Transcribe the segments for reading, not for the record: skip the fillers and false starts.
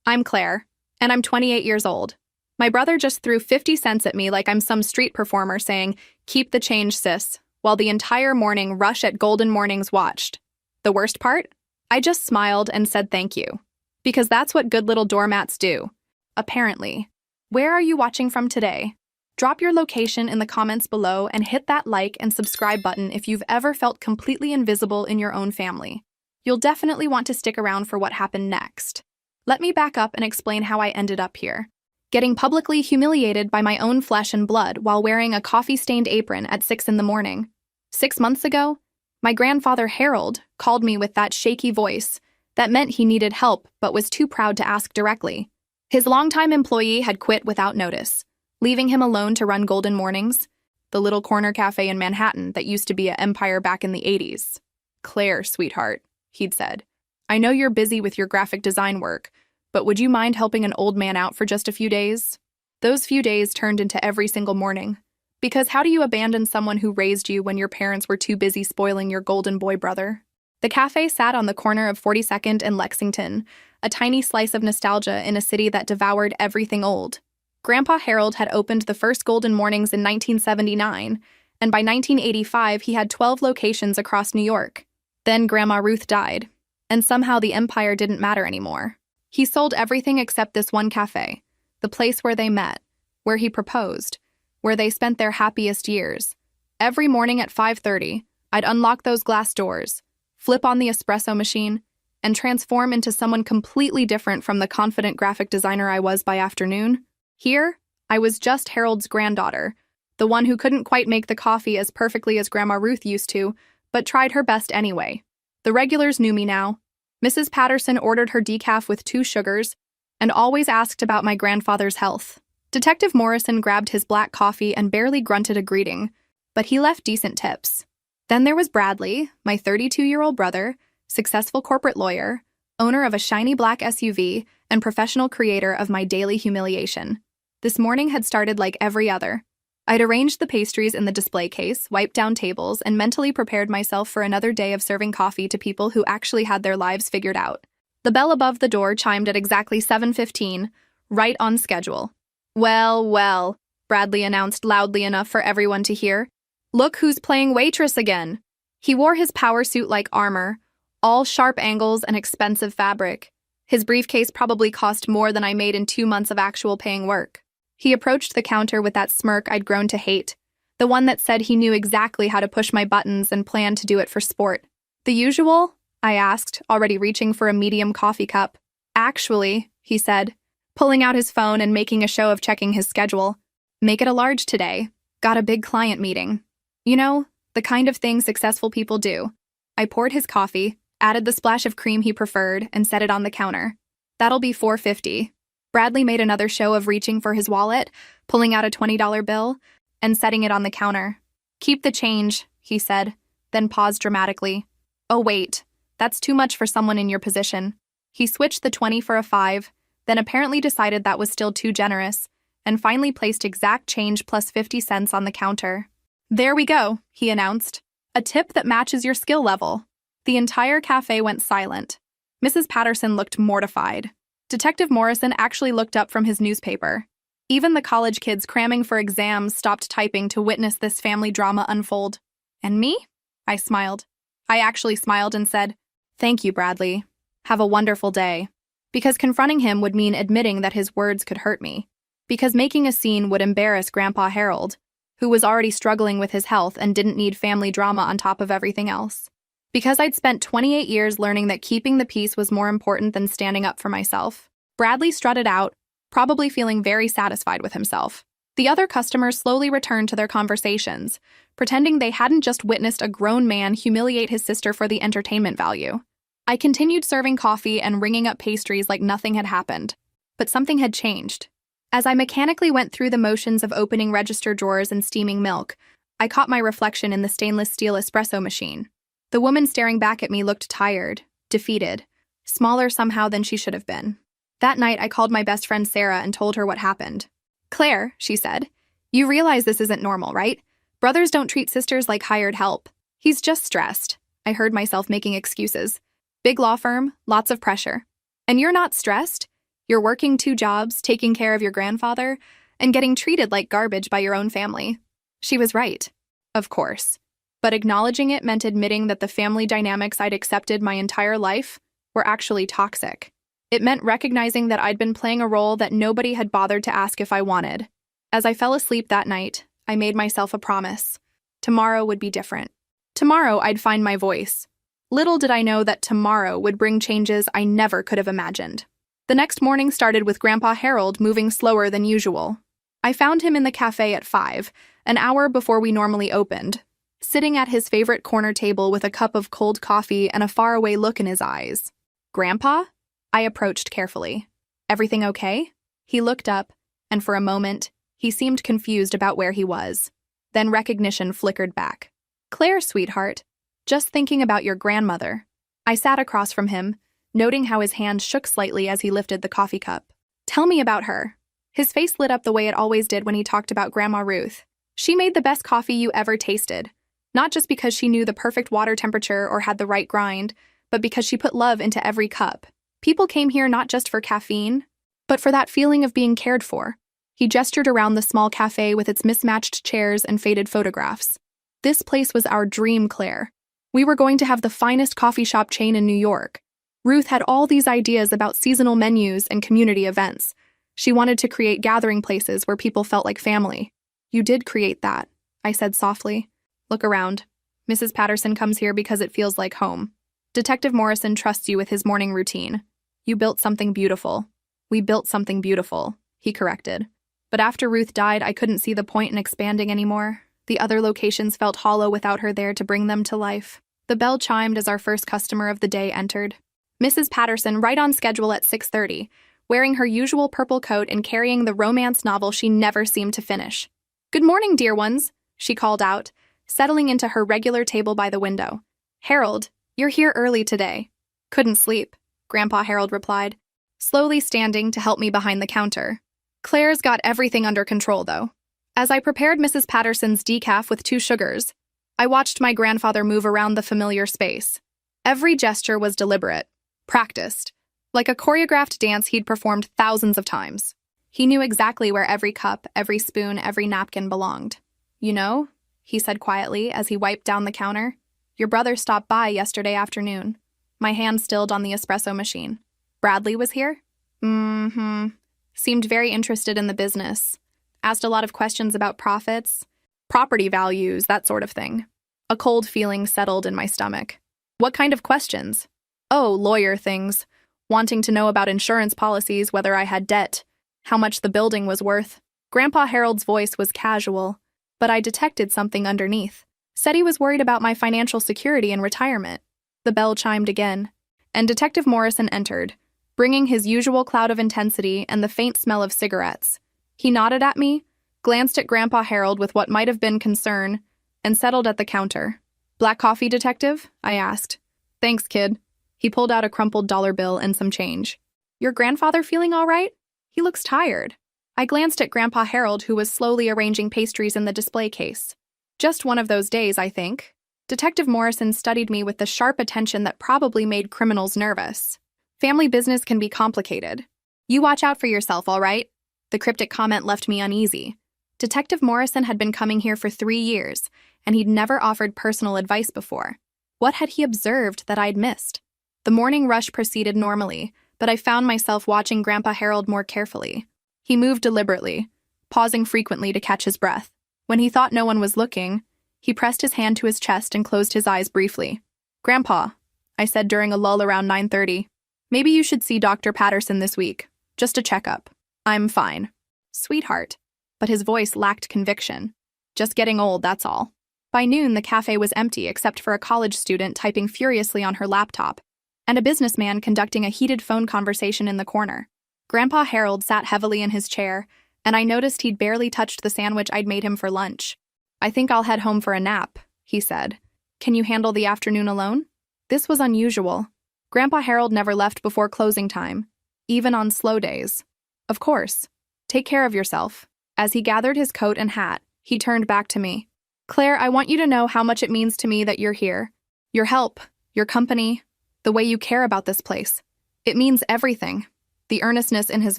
I'm Claire, and I'm 28 years old. My brother just threw 50 cents at me like I'm some street performer saying, "Keep the change, sis," while the entire morning rush at Golden Mornings watched. The worst part? I just smiled and said thank you. Because that's what good little doormats do. Apparently. Where are you watching from today? Drop your location in the comments below and hit that like and subscribe button if you've ever felt completely invisible in your own family. You'll definitely want to stick around for what happened next. Let me back up and explain how I ended up here. Getting publicly humiliated by my own flesh and blood while wearing a coffee-stained apron at 6 in the morning. 6 months ago, my grandfather Harold called me with that shaky voice that meant he needed help but was too proud to ask directly. His longtime employee had quit without notice, leaving him alone to run Golden Mornings, the little corner cafe in Manhattan that used to be an empire back in the 80s. "Claire, sweetheart," he'd said, "I know you're busy with your graphic design work, but would you mind helping an old man out for just a few days?" Those few days turned into every single morning. Because how do you abandon someone who raised you when your parents were too busy spoiling your golden boy brother? The cafe sat on the corner of 42nd and Lexington, a tiny slice of nostalgia in a city that devoured everything old. Grandpa Harold had opened the first Golden Mornings in 1979, and by 1985 he had 12 locations across New York. Then Grandma Ruth died, and somehow the empire didn't matter anymore. He sold everything except this one cafe, the place where they met, where he proposed, where they spent their happiest years. Every morning at 5:30, I'd unlock those glass doors, flip on the espresso machine, and transform into someone completely different from the confident graphic designer I was by afternoon. Here, I was just Harold's granddaughter, the one who couldn't quite make the coffee as perfectly as Grandma Ruth used to, but tried her best anyway. The regulars knew me now. Mrs. Patterson ordered her decaf with 2 sugars and always asked about my grandfather's health. Detective Morrison grabbed his black coffee and barely grunted a greeting, but he left decent tips. Then there was Bradley, my 32-year-old brother, successful corporate lawyer, owner of a shiny black SUV, and professional creator of my daily humiliation. This morning had started like every other. I'd arranged the pastries in the display case, wiped down tables, and mentally prepared myself for another day of serving coffee to people who actually had their lives figured out. The bell above the door chimed at exactly 7:15, right on schedule. "Well, well," Bradley announced loudly enough for everyone to hear. "Look who's playing waitress again." He wore his power suit like armor, all sharp angles and expensive fabric. His briefcase probably cost more than I made in 2 months of actual paying work. He approached the counter with that smirk I'd grown to hate, the one that said he knew exactly how to push my buttons and planned to do it for sport. "The usual?" I asked, already reaching for a medium coffee cup. "Actually," he said, pulling out his phone and making a show of checking his schedule. "Make it a large today. Got a big client meeting." You know, the kind of thing successful people do. I poured his coffee, added the splash of cream he preferred, and set it on the counter. "That'll be $4.50. Bradley made another show of reaching for his wallet, pulling out a $20 bill, and setting it on the counter. "Keep the change," he said, then paused dramatically. "Oh wait, that's too much for someone in your position." He switched the 20 for a 5, then apparently decided that was still too generous, and finally placed exact change plus 50 cents on the counter. "There we go," he announced. "A tip that matches your skill level." The entire cafe went silent. Mrs. Patterson looked mortified. Detective Morrison actually looked up from his newspaper. Even the college kids cramming for exams stopped typing to witness this family drama unfold. "And me?" I smiled. I actually smiled and said, "Thank you, Bradley. Have a wonderful day." Because confronting him would mean admitting that his words could hurt me. Because making a scene would embarrass Grandpa Harold, who was already struggling with his health and didn't need family drama on top of everything else. Because I'd spent 28 years learning that keeping the peace was more important than standing up for myself. Bradley strutted out, probably feeling very satisfied with himself. The other customers slowly returned to their conversations, pretending they hadn't just witnessed a grown man humiliate his sister for the entertainment value. I continued serving coffee and ringing up pastries like nothing had happened. But something had changed. As I mechanically went through the motions of opening register drawers and steaming milk, I caught my reflection in the stainless steel espresso machine. The woman staring back at me looked tired, defeated, smaller somehow than she should have been. That night, I called my best friend Sarah and told her what happened. "Claire," she said, "you realize this isn't normal, right? Brothers don't treat sisters like hired help." "He's just stressed." I heard myself making excuses. "Big law firm, lots of pressure." "And you're not stressed? You're working 2 jobs, taking care of your grandfather, and getting treated like garbage by your own family. She was right, of course. But acknowledging it meant admitting that the family dynamics I'd accepted my entire life were actually toxic. It meant recognizing that I'd been playing a role that nobody had bothered to ask if I wanted. As I fell asleep that night, I made myself a promise. Tomorrow would be different. Tomorrow I'd find my voice. Little did I know that tomorrow would bring changes I never could have imagined. The next morning started with Grandpa Harold moving slower than usual. I found him in the cafe at 5, an hour before we normally opened, sitting at his favorite corner table with a cup of cold coffee and a faraway look in his eyes. "Grandpa?" I approached carefully. "Everything okay?" He looked up, and for a moment, he seemed confused about where he was. Then recognition flickered back. "Claire, sweetheart. Just thinking about your grandmother." I sat across from him, noting how his hand shook slightly as he lifted the coffee cup. "Tell me about her." His face lit up the way it always did when he talked about Grandma Ruth. "She made the best coffee you ever tasted. Not just because she knew the perfect water temperature or had the right grind, but because she put love into every cup. People came here not just for caffeine, but for that feeling of being cared for." He gestured around the small cafe with its mismatched chairs and faded photographs. "This place was our dream, Claire. We were going to have the finest coffee shop chain in New York. Ruth had all these ideas about seasonal menus and community events. She wanted to create gathering places where people felt like family. You did create that," I said softly. "Look around. Mrs. Patterson comes here because it feels like home. Detective Morrison trusts you with his morning routine. You built something beautiful." "We built something beautiful," he corrected. "But after Ruth died, I couldn't see the point in expanding anymore. The other locations felt hollow without her there to bring them to life." The bell chimed as our first customer of the day entered. Mrs. Patterson, right on schedule at 6:30, wearing her usual purple coat and carrying the romance novel she never seemed to finish. "Good morning, dear ones," she called out, settling into her regular table by the window. "Harold, you're here early today." "Couldn't sleep," Grandpa Harold replied, slowly standing to help me behind the counter. "Claire's got everything under control, though." As I prepared Mrs. Patterson's decaf with 2 sugars, I watched my grandfather move around the familiar space. Every gesture was deliberate, practiced, like a choreographed dance he'd performed thousands of times. He knew exactly where every cup, every spoon, every napkin belonged. "You know," he said quietly as he wiped down the counter, "your brother stopped by yesterday afternoon." My hand stilled on the espresso machine. "Bradley was here?" "Mm-hmm." Seemed very interested in the business. Asked a lot of questions about profits, property values, that sort of thing. A cold feeling settled in my stomach. "What kind of questions?" "Oh, lawyer things. Wanting to know about insurance policies, whether I had debt, how much the building was worth." Grandpa Harold's voice was casual, but I detected something underneath. Said he was worried about my financial security in retirement. The bell chimed again, and Detective Morrison entered, bringing his usual cloud of intensity and the faint smell of cigarettes. He nodded at me, glanced at Grandpa Harold with what might have been concern, and settled at the counter. "Black coffee, Detective?" I asked. "Thanks, kid." He pulled out a crumpled dollar bill and some change. "Your grandfather feeling all right? He looks tired." I glanced at Grandpa Harold, who was slowly arranging pastries in the display case. "Just one of those days, I think." Detective Morrison studied me with the sharp attention that probably made criminals nervous. "Family business can be complicated. You watch out for yourself, all right?" The cryptic comment left me uneasy. Detective Morrison had been coming here for 3 years, and he'd never offered personal advice before. What had he observed that I'd missed? The morning rush proceeded normally, but I found myself watching Grandpa Harold more carefully. He moved deliberately, pausing frequently to catch his breath. When he thought no one was looking, he pressed his hand to his chest and closed his eyes briefly. "Grandpa," I said during a lull around 9:30, "maybe you should see Dr. Patterson this week. Just a checkup." "I'm fine." "Sweetheart." But his voice lacked conviction. "Just getting old, that's all." By noon, the cafe was empty except for a college student typing furiously on her laptop, and a businessman conducting a heated phone conversation in the corner. Grandpa Harold sat heavily in his chair, and I noticed he'd barely touched the sandwich I'd made him for lunch. "I think I'll head home for a nap," he said. "Can you handle the afternoon alone?" This was unusual. Grandpa Harold never left before closing time, even on slow days. "Of course. Take care of yourself." As he gathered his coat and hat, he turned back to me. "Claire, I want you to know how much it means to me that you're here. Your help, your company, the way you care about this place. It means everything." The earnestness in his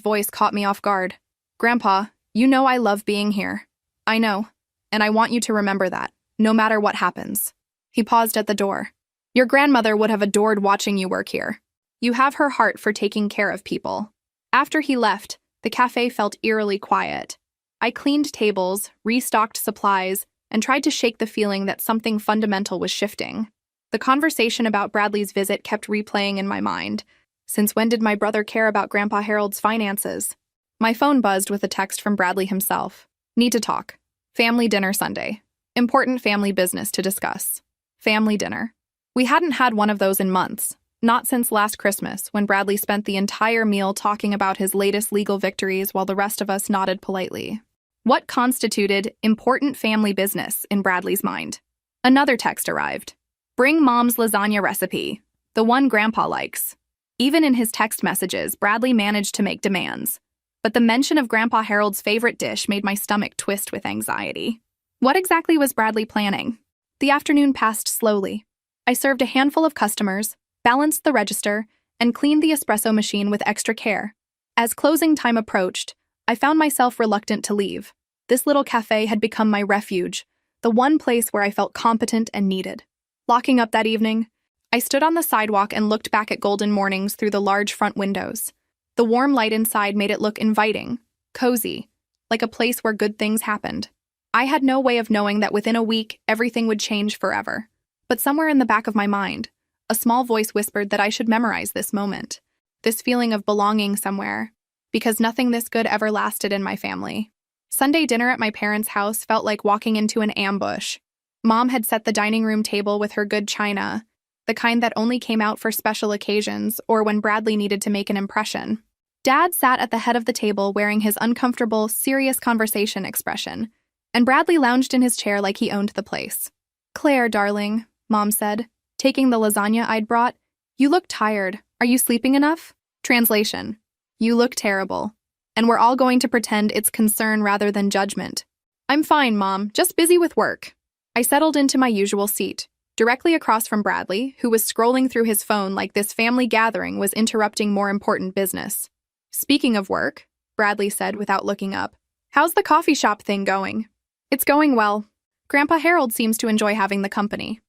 voice caught me off guard. Grandpa, you know I love being here. I know, and I want you to remember that, no matter what happens. He paused at the door. Your grandmother would have adored watching you work here. You have her heart for taking care of people. After he left, the cafe felt eerily quiet. I cleaned tables, restocked supplies, and tried to shake the feeling that something fundamental was shifting. The conversation about Bradley's visit kept replaying in my mind. Since when did my brother care about Grandpa Harold's finances? My phone buzzed with a text from Bradley himself. Need to talk. Family dinner Sunday. Important family business to discuss. Family dinner. We hadn't had one of those in months, not since last Christmas, when Bradley spent the entire meal talking about his latest legal victories while the rest of us nodded politely. What constituted important family business in Bradley's mind? Another text arrived. Bring Mom's lasagna recipe, the one Grandpa likes. Even in his text messages, Bradley managed to make demands. But the mention of Grandpa Harold's favorite dish made my stomach twist with anxiety. What exactly was Bradley planning? The afternoon passed slowly. I served a handful of customers, balanced the register, and cleaned the espresso machine with extra care. As closing time approached, I found myself reluctant to leave. This little cafe had become my refuge, the one place where I felt competent and needed. Locking up that evening, I stood on the sidewalk and looked back at golden mornings through the large front windows. The warm light inside made it look inviting, cozy, like a place where good things happened. I had no way of knowing that within a week, everything would change forever. But somewhere in the back of my mind, a small voice whispered that I should memorize this moment, this feeling of belonging somewhere, because nothing this good ever lasted in my family. Sunday dinner at my parents' house felt like walking into an ambush. Mom had set the dining room table with her good china, the kind that only came out for special occasions or when Bradley needed to make an impression. Dad sat at the head of the table wearing his uncomfortable, serious conversation expression, and Bradley lounged in his chair like he owned the place. Claire, darling, Mom said, taking the lasagna I'd brought, you look tired. Are you sleeping enough? Translation: you look terrible. And we're all going to pretend it's concern rather than judgment. I'm fine, Mom, just busy with work. I settled into my usual seat, directly across from Bradley, who was scrolling through his phone like this family gathering was interrupting more important business. Speaking of work, Bradley said without looking up, how's the coffee shop thing going? It's going well. Grandpa Harold seems to enjoy having the company.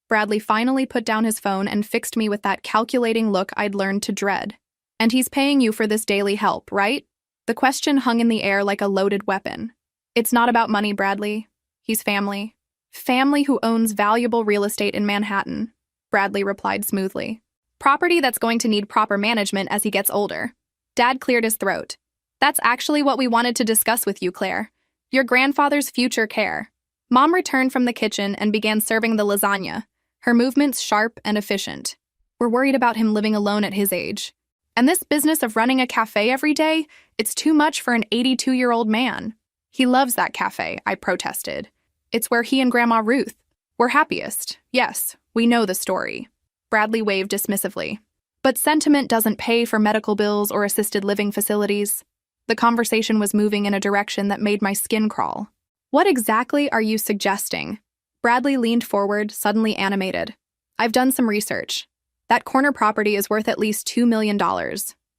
Bradley finally put down his phone and fixed me with that calculating look I'd learned to dread. And he's paying you for this daily help, right? The question hung in the air like a loaded weapon. It's not about money, Bradley. He's family. Family who owns valuable real estate in Manhattan, Bradley replied smoothly. Property that's going to need proper management as he gets older. Dad cleared his throat. That's actually what we wanted to discuss with you, Claire. Your grandfather's future care. Mom returned from the kitchen and began serving the lasagna, her movements sharp and efficient. We're worried about him living alone at his age. And this business of running a cafe every day, it's too much for an 82-year-old man. He loves that cafe, I protested. It's where he and Grandma Ruth were happiest. Yes, we know the story. Bradley waved dismissively. But sentiment doesn't pay for medical bills or assisted living facilities. The conversation was moving in a direction that made my skin crawl. What exactly are you suggesting? Bradley leaned forward, suddenly animated. I've done some research. That corner property is worth at least $2 million,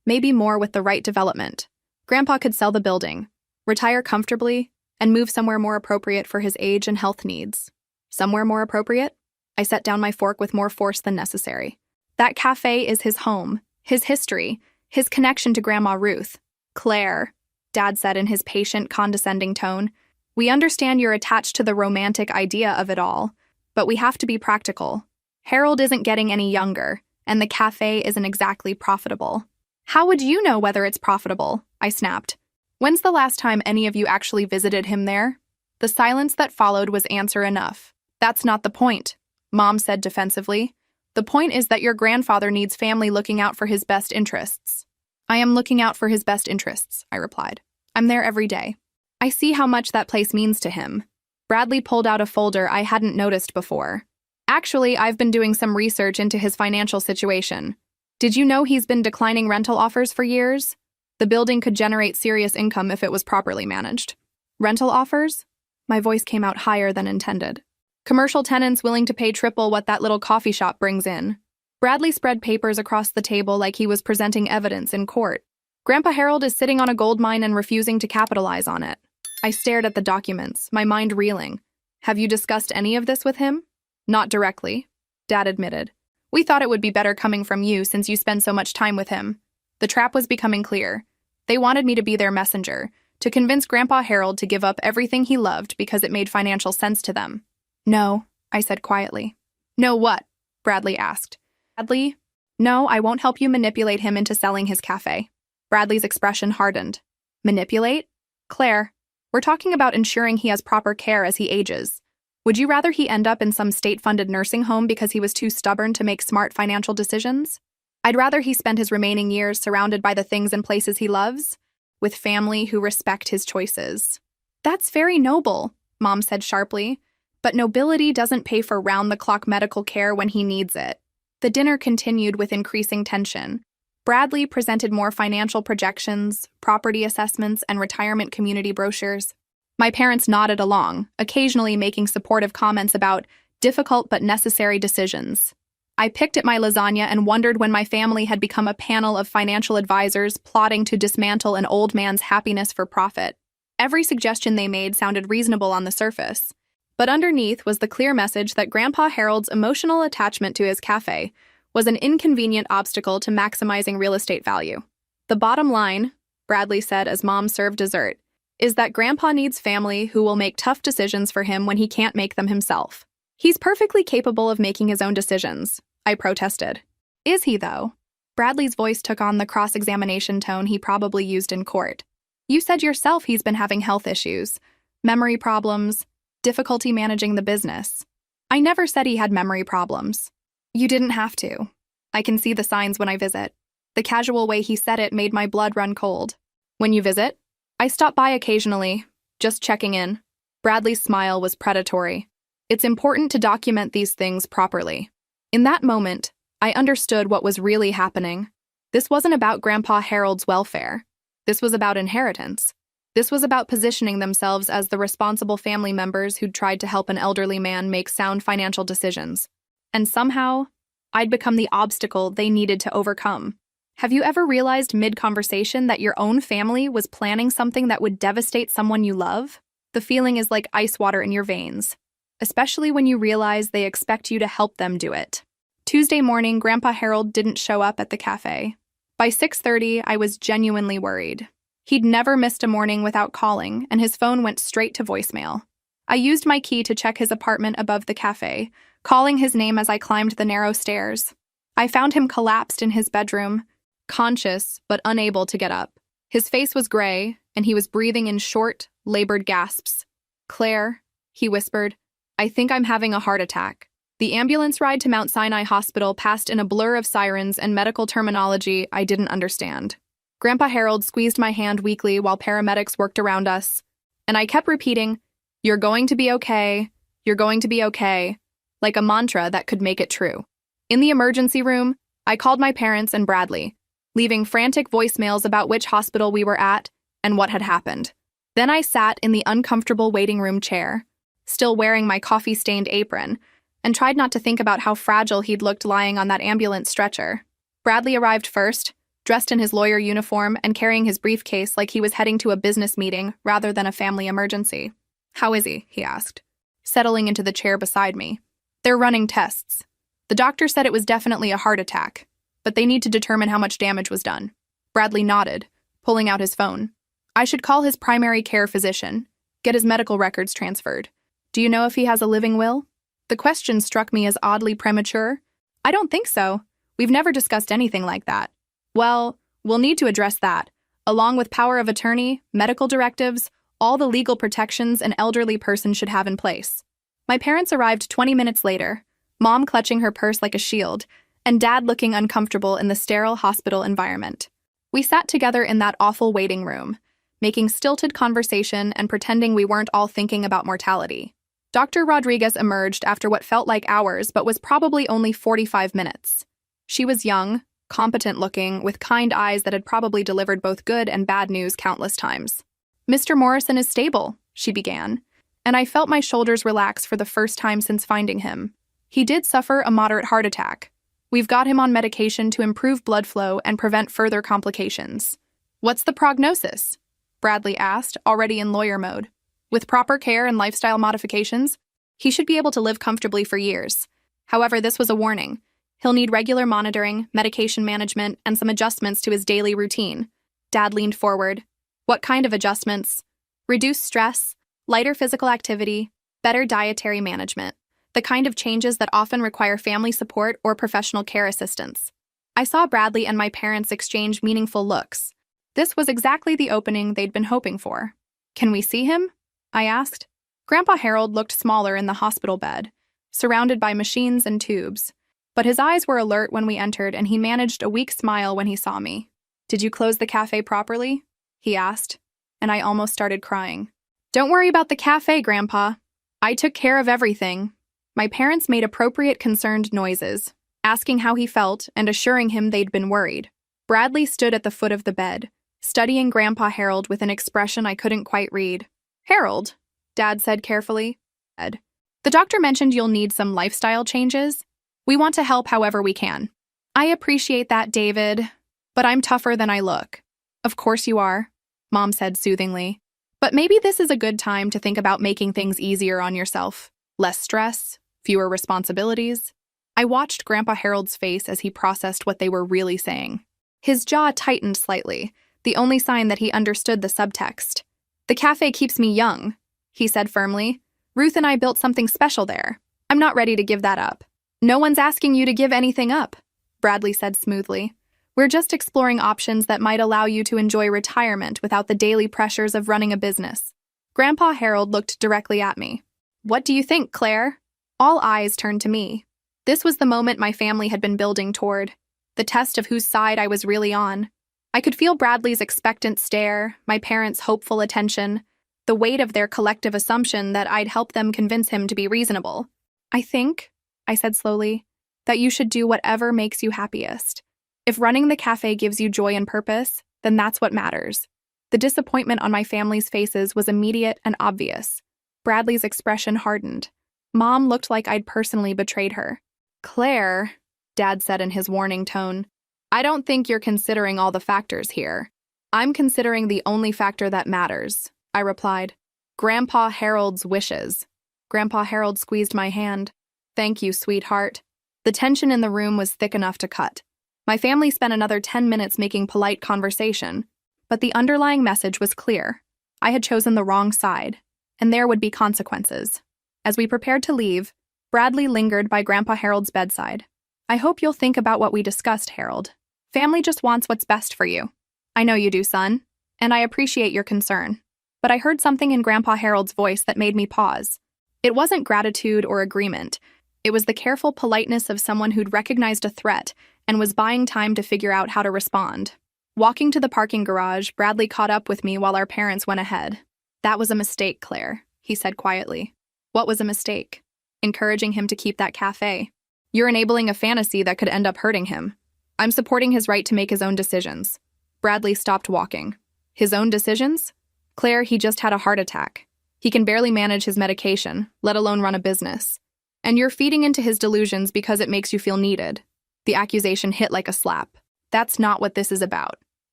maybe more with the right development. Grandpa could sell the building, retire comfortably, and move somewhere more appropriate for his age and health needs. Somewhere more appropriate? I set down my fork with more force than necessary. That cafe is his home, his history, his connection to Grandma Ruth. Claire, Dad said in his patient, condescending tone, we understand you're attached to the romantic idea of it all, but we have to be practical. Harold isn't getting any younger, and the cafe isn't exactly profitable. How would you know whether it's profitable? I snapped. When's the last time any of you actually visited him there? The silence that followed was answer enough. That's not the point, Mom said defensively. The point is that your grandfather needs family looking out for his best interests. I am looking out for his best interests, I replied. I'm there every day. I see how much that place means to him. Bradley pulled out a folder I hadn't noticed before. Actually, I've been doing some research into his financial situation. Did you know he's been declining rental offers for years? The building could generate serious income if it was properly managed. Rental offers? My voice came out higher than intended. Commercial tenants willing to pay triple what that little coffee shop brings in. Bradley spread papers across the table like he was presenting evidence in court. Grandpa Harold is sitting on a gold mine and refusing to capitalize on it. I stared at the documents, my mind reeling. Have you discussed any of this with him? Not directly, Dad admitted. We thought it would be better coming from you since you spend so much time with him. The trap was becoming clear. They wanted me to be their messenger, to convince Grandpa Harold to give up everything he loved because it made financial sense to them. No, I said quietly. No what? Bradley asked. Bradley? No, I won't help you manipulate him into selling his cafe. Bradley's expression hardened. Manipulate? Claire, we're talking about ensuring he has proper care as he ages. Would you rather he end up in some state-funded nursing home because he was too stubborn to make smart financial decisions? I'd rather he spend his remaining years surrounded by the things and places he loves, with family who respect his choices. That's very noble, Mom said sharply, but nobility doesn't pay for round-the-clock medical care when he needs it. The dinner continued with increasing tension. Bradley presented more financial projections, property assessments, and retirement community brochures. My parents nodded along, occasionally making supportive comments about difficult but necessary decisions. I picked at my lasagna and wondered when my family had become a panel of financial advisors plotting to dismantle an old man's happiness for profit. Every suggestion they made sounded reasonable on the surface, but underneath was the clear message that Grandpa Harold's emotional attachment to his cafe was an inconvenient obstacle to maximizing real estate value. The bottom line, Bradley said as Mom served dessert, is that Grandpa needs family who will make tough decisions for him when he can't make them himself. He's perfectly capable of making his own decisions, I protested. Is he, though? Bradley's voice took on the cross-examination tone he probably used in court. You said yourself he's been having health issues, memory problems, difficulty managing the business. I never said he had memory problems. You didn't have to. I can see the signs when I visit. The casual way he said it made my blood run cold. When you visit? I stop by occasionally, just checking in. Bradley's smile was predatory. It's important to document these things properly. In that moment, I understood what was really happening. This wasn't about Grandpa Harold's welfare. This was about inheritance. This was about positioning themselves as the responsible family members who'd tried to help an elderly man make sound financial decisions. And somehow, I'd become the obstacle they needed to overcome. Have you ever realized mid-conversation that your own family was planning something that would devastate someone you love? The feeling is like ice water in your veins, especially when you realize they expect you to help them do it. Tuesday morning, Grandpa Harold didn't show up at the cafe. By 6:30, I was genuinely worried. He'd never missed a morning without calling, and his phone went straight to voicemail. I used my key to check his apartment above the cafe, calling his name as I climbed the narrow stairs. I found him collapsed in his bedroom, conscious but unable to get up. His face was gray, and he was breathing in short, labored gasps. Claire, he whispered, I think I'm having a heart attack. The ambulance ride to Mount Sinai Hospital passed in a blur of sirens and medical terminology I didn't understand. Grandpa Harold squeezed my hand weakly while paramedics worked around us, and I kept repeating, "You're going to be okay, you're going to be okay," like a mantra that could make it true. In the emergency room, I called my parents and Bradley, leaving frantic voicemails about which hospital we were at and what had happened. Then I sat in the uncomfortable waiting room chair, still wearing my coffee-stained apron, and tried not to think about how fragile he'd looked lying on that ambulance stretcher. Bradley arrived first, dressed in his lawyer uniform and carrying his briefcase like he was heading to a business meeting rather than a family emergency. "How is he?" asked, settling into the chair beside me. "They're running tests. The doctor said it was definitely a heart attack, but they need to determine how much damage was done." Bradley nodded, pulling out his phone. "I should call his primary care physician, get his medical records transferred. Do you know if he has a living will?" The question struck me as oddly premature. "I don't think so. We've never discussed anything like that." "Well, we'll need to address that, along with power of attorney, medical directives, all the legal protections an elderly person should have in place." My parents arrived 20 minutes later, Mom clutching her purse like a shield, and Dad looking uncomfortable in the sterile hospital environment. We sat together in that awful waiting room, making stilted conversation and pretending we weren't all thinking about mortality. Dr. Rodriguez emerged after what felt like hours but was probably only 45 minutes. She was young, competent-looking, with kind eyes that had probably delivered both good and bad news countless times. "Mr. Morrison is stable," she began, and I felt my shoulders relax for the first time since finding him. He did suffer a moderate heart attack, We've got him on medication to improve blood flow and prevent further complications. What's the prognosis? Bradley asked, already in lawyer mode. With proper care and lifestyle modifications, he should be able to live comfortably for years. However, this was a warning. He'll need regular monitoring, medication management, and some adjustments to his daily routine. Dad leaned forward. What kind of adjustments? Reduced stress, lighter physical activity, better dietary management. The kind of changes that often require family support or professional care assistance. I saw Bradley and my parents exchange meaningful looks. This was exactly the opening they'd been hoping for. Can we see him? I asked. Grandpa Harold looked smaller in the hospital bed, surrounded by machines and tubes. But his eyes were alert when we entered, and he managed a weak smile when he saw me. Did you close the cafe properly? He asked, and I almost started crying. Don't worry about the cafe, Grandpa. I took care of everything. My parents made appropriate concerned noises, asking how he felt and assuring him they'd been worried. Bradley stood at the foot of the bed, studying Grandpa Harold with an expression I couldn't quite read. Harold, Dad said carefully. The doctor mentioned you'll need some lifestyle changes. We want to help however we can. I appreciate that, David, but I'm tougher than I look. Of course you are, Mom said soothingly. But maybe this is a good time to think about making things easier on yourself. Less stress, fewer responsibilities. I watched Grandpa Harold's face as he processed what they were really saying. His jaw tightened slightly, the only sign that he understood the subtext. The cafe keeps me young, he said firmly. Ruth and I built something special there. I'm not ready to give that up. No one's asking you to give anything up, Bradley said smoothly. We're just exploring options that might allow you to enjoy retirement without the daily pressures of running a business. Grandpa Harold looked directly at me. What do you think, Claire? All eyes turned to me. This was the moment my family had been building toward, the test of whose side I was really on. I could feel Bradley's expectant stare, my parents' hopeful attention, the weight of their collective assumption that I'd help them convince him to be reasonable. I think, I said slowly, that you should do whatever makes you happiest. If running the cafe gives you joy and purpose, then that's what matters. The disappointment on my family's faces was immediate and obvious. Bradley's expression hardened. Mom looked like I'd personally betrayed her. Claire, Dad said in his warning tone, I don't think you're considering all the factors here. I'm considering the only factor that matters, I replied. Grandpa Harold's wishes. Grandpa Harold squeezed my hand. Thank you, sweetheart. The tension in the room was thick enough to cut. My family spent another 10 minutes making polite conversation, but the underlying message was clear. I had chosen the wrong side, and there would be consequences. As we prepared to leave, Bradley lingered by Grandpa Harold's bedside. I hope you'll think about what we discussed, Harold. Family just wants what's best for you. I know you do, son, and I appreciate your concern. But I heard something in Grandpa Harold's voice that made me pause. It wasn't gratitude or agreement. It was the careful politeness of someone who'd recognized a threat and was buying time to figure out how to respond. Walking to the parking garage, Bradley caught up with me while our parents went ahead. That was a mistake, Claire, he said quietly. What was a mistake? Encouraging him to keep that cafe. You're enabling a fantasy that could end up hurting him. I'm supporting his right to make his own decisions. Bradley stopped walking. His own decisions? Claire, he just had a heart attack. He can barely manage his medication, let alone run a business. And you're feeding into his delusions because it makes you feel needed. The accusation hit like a slap. That's not what this is about.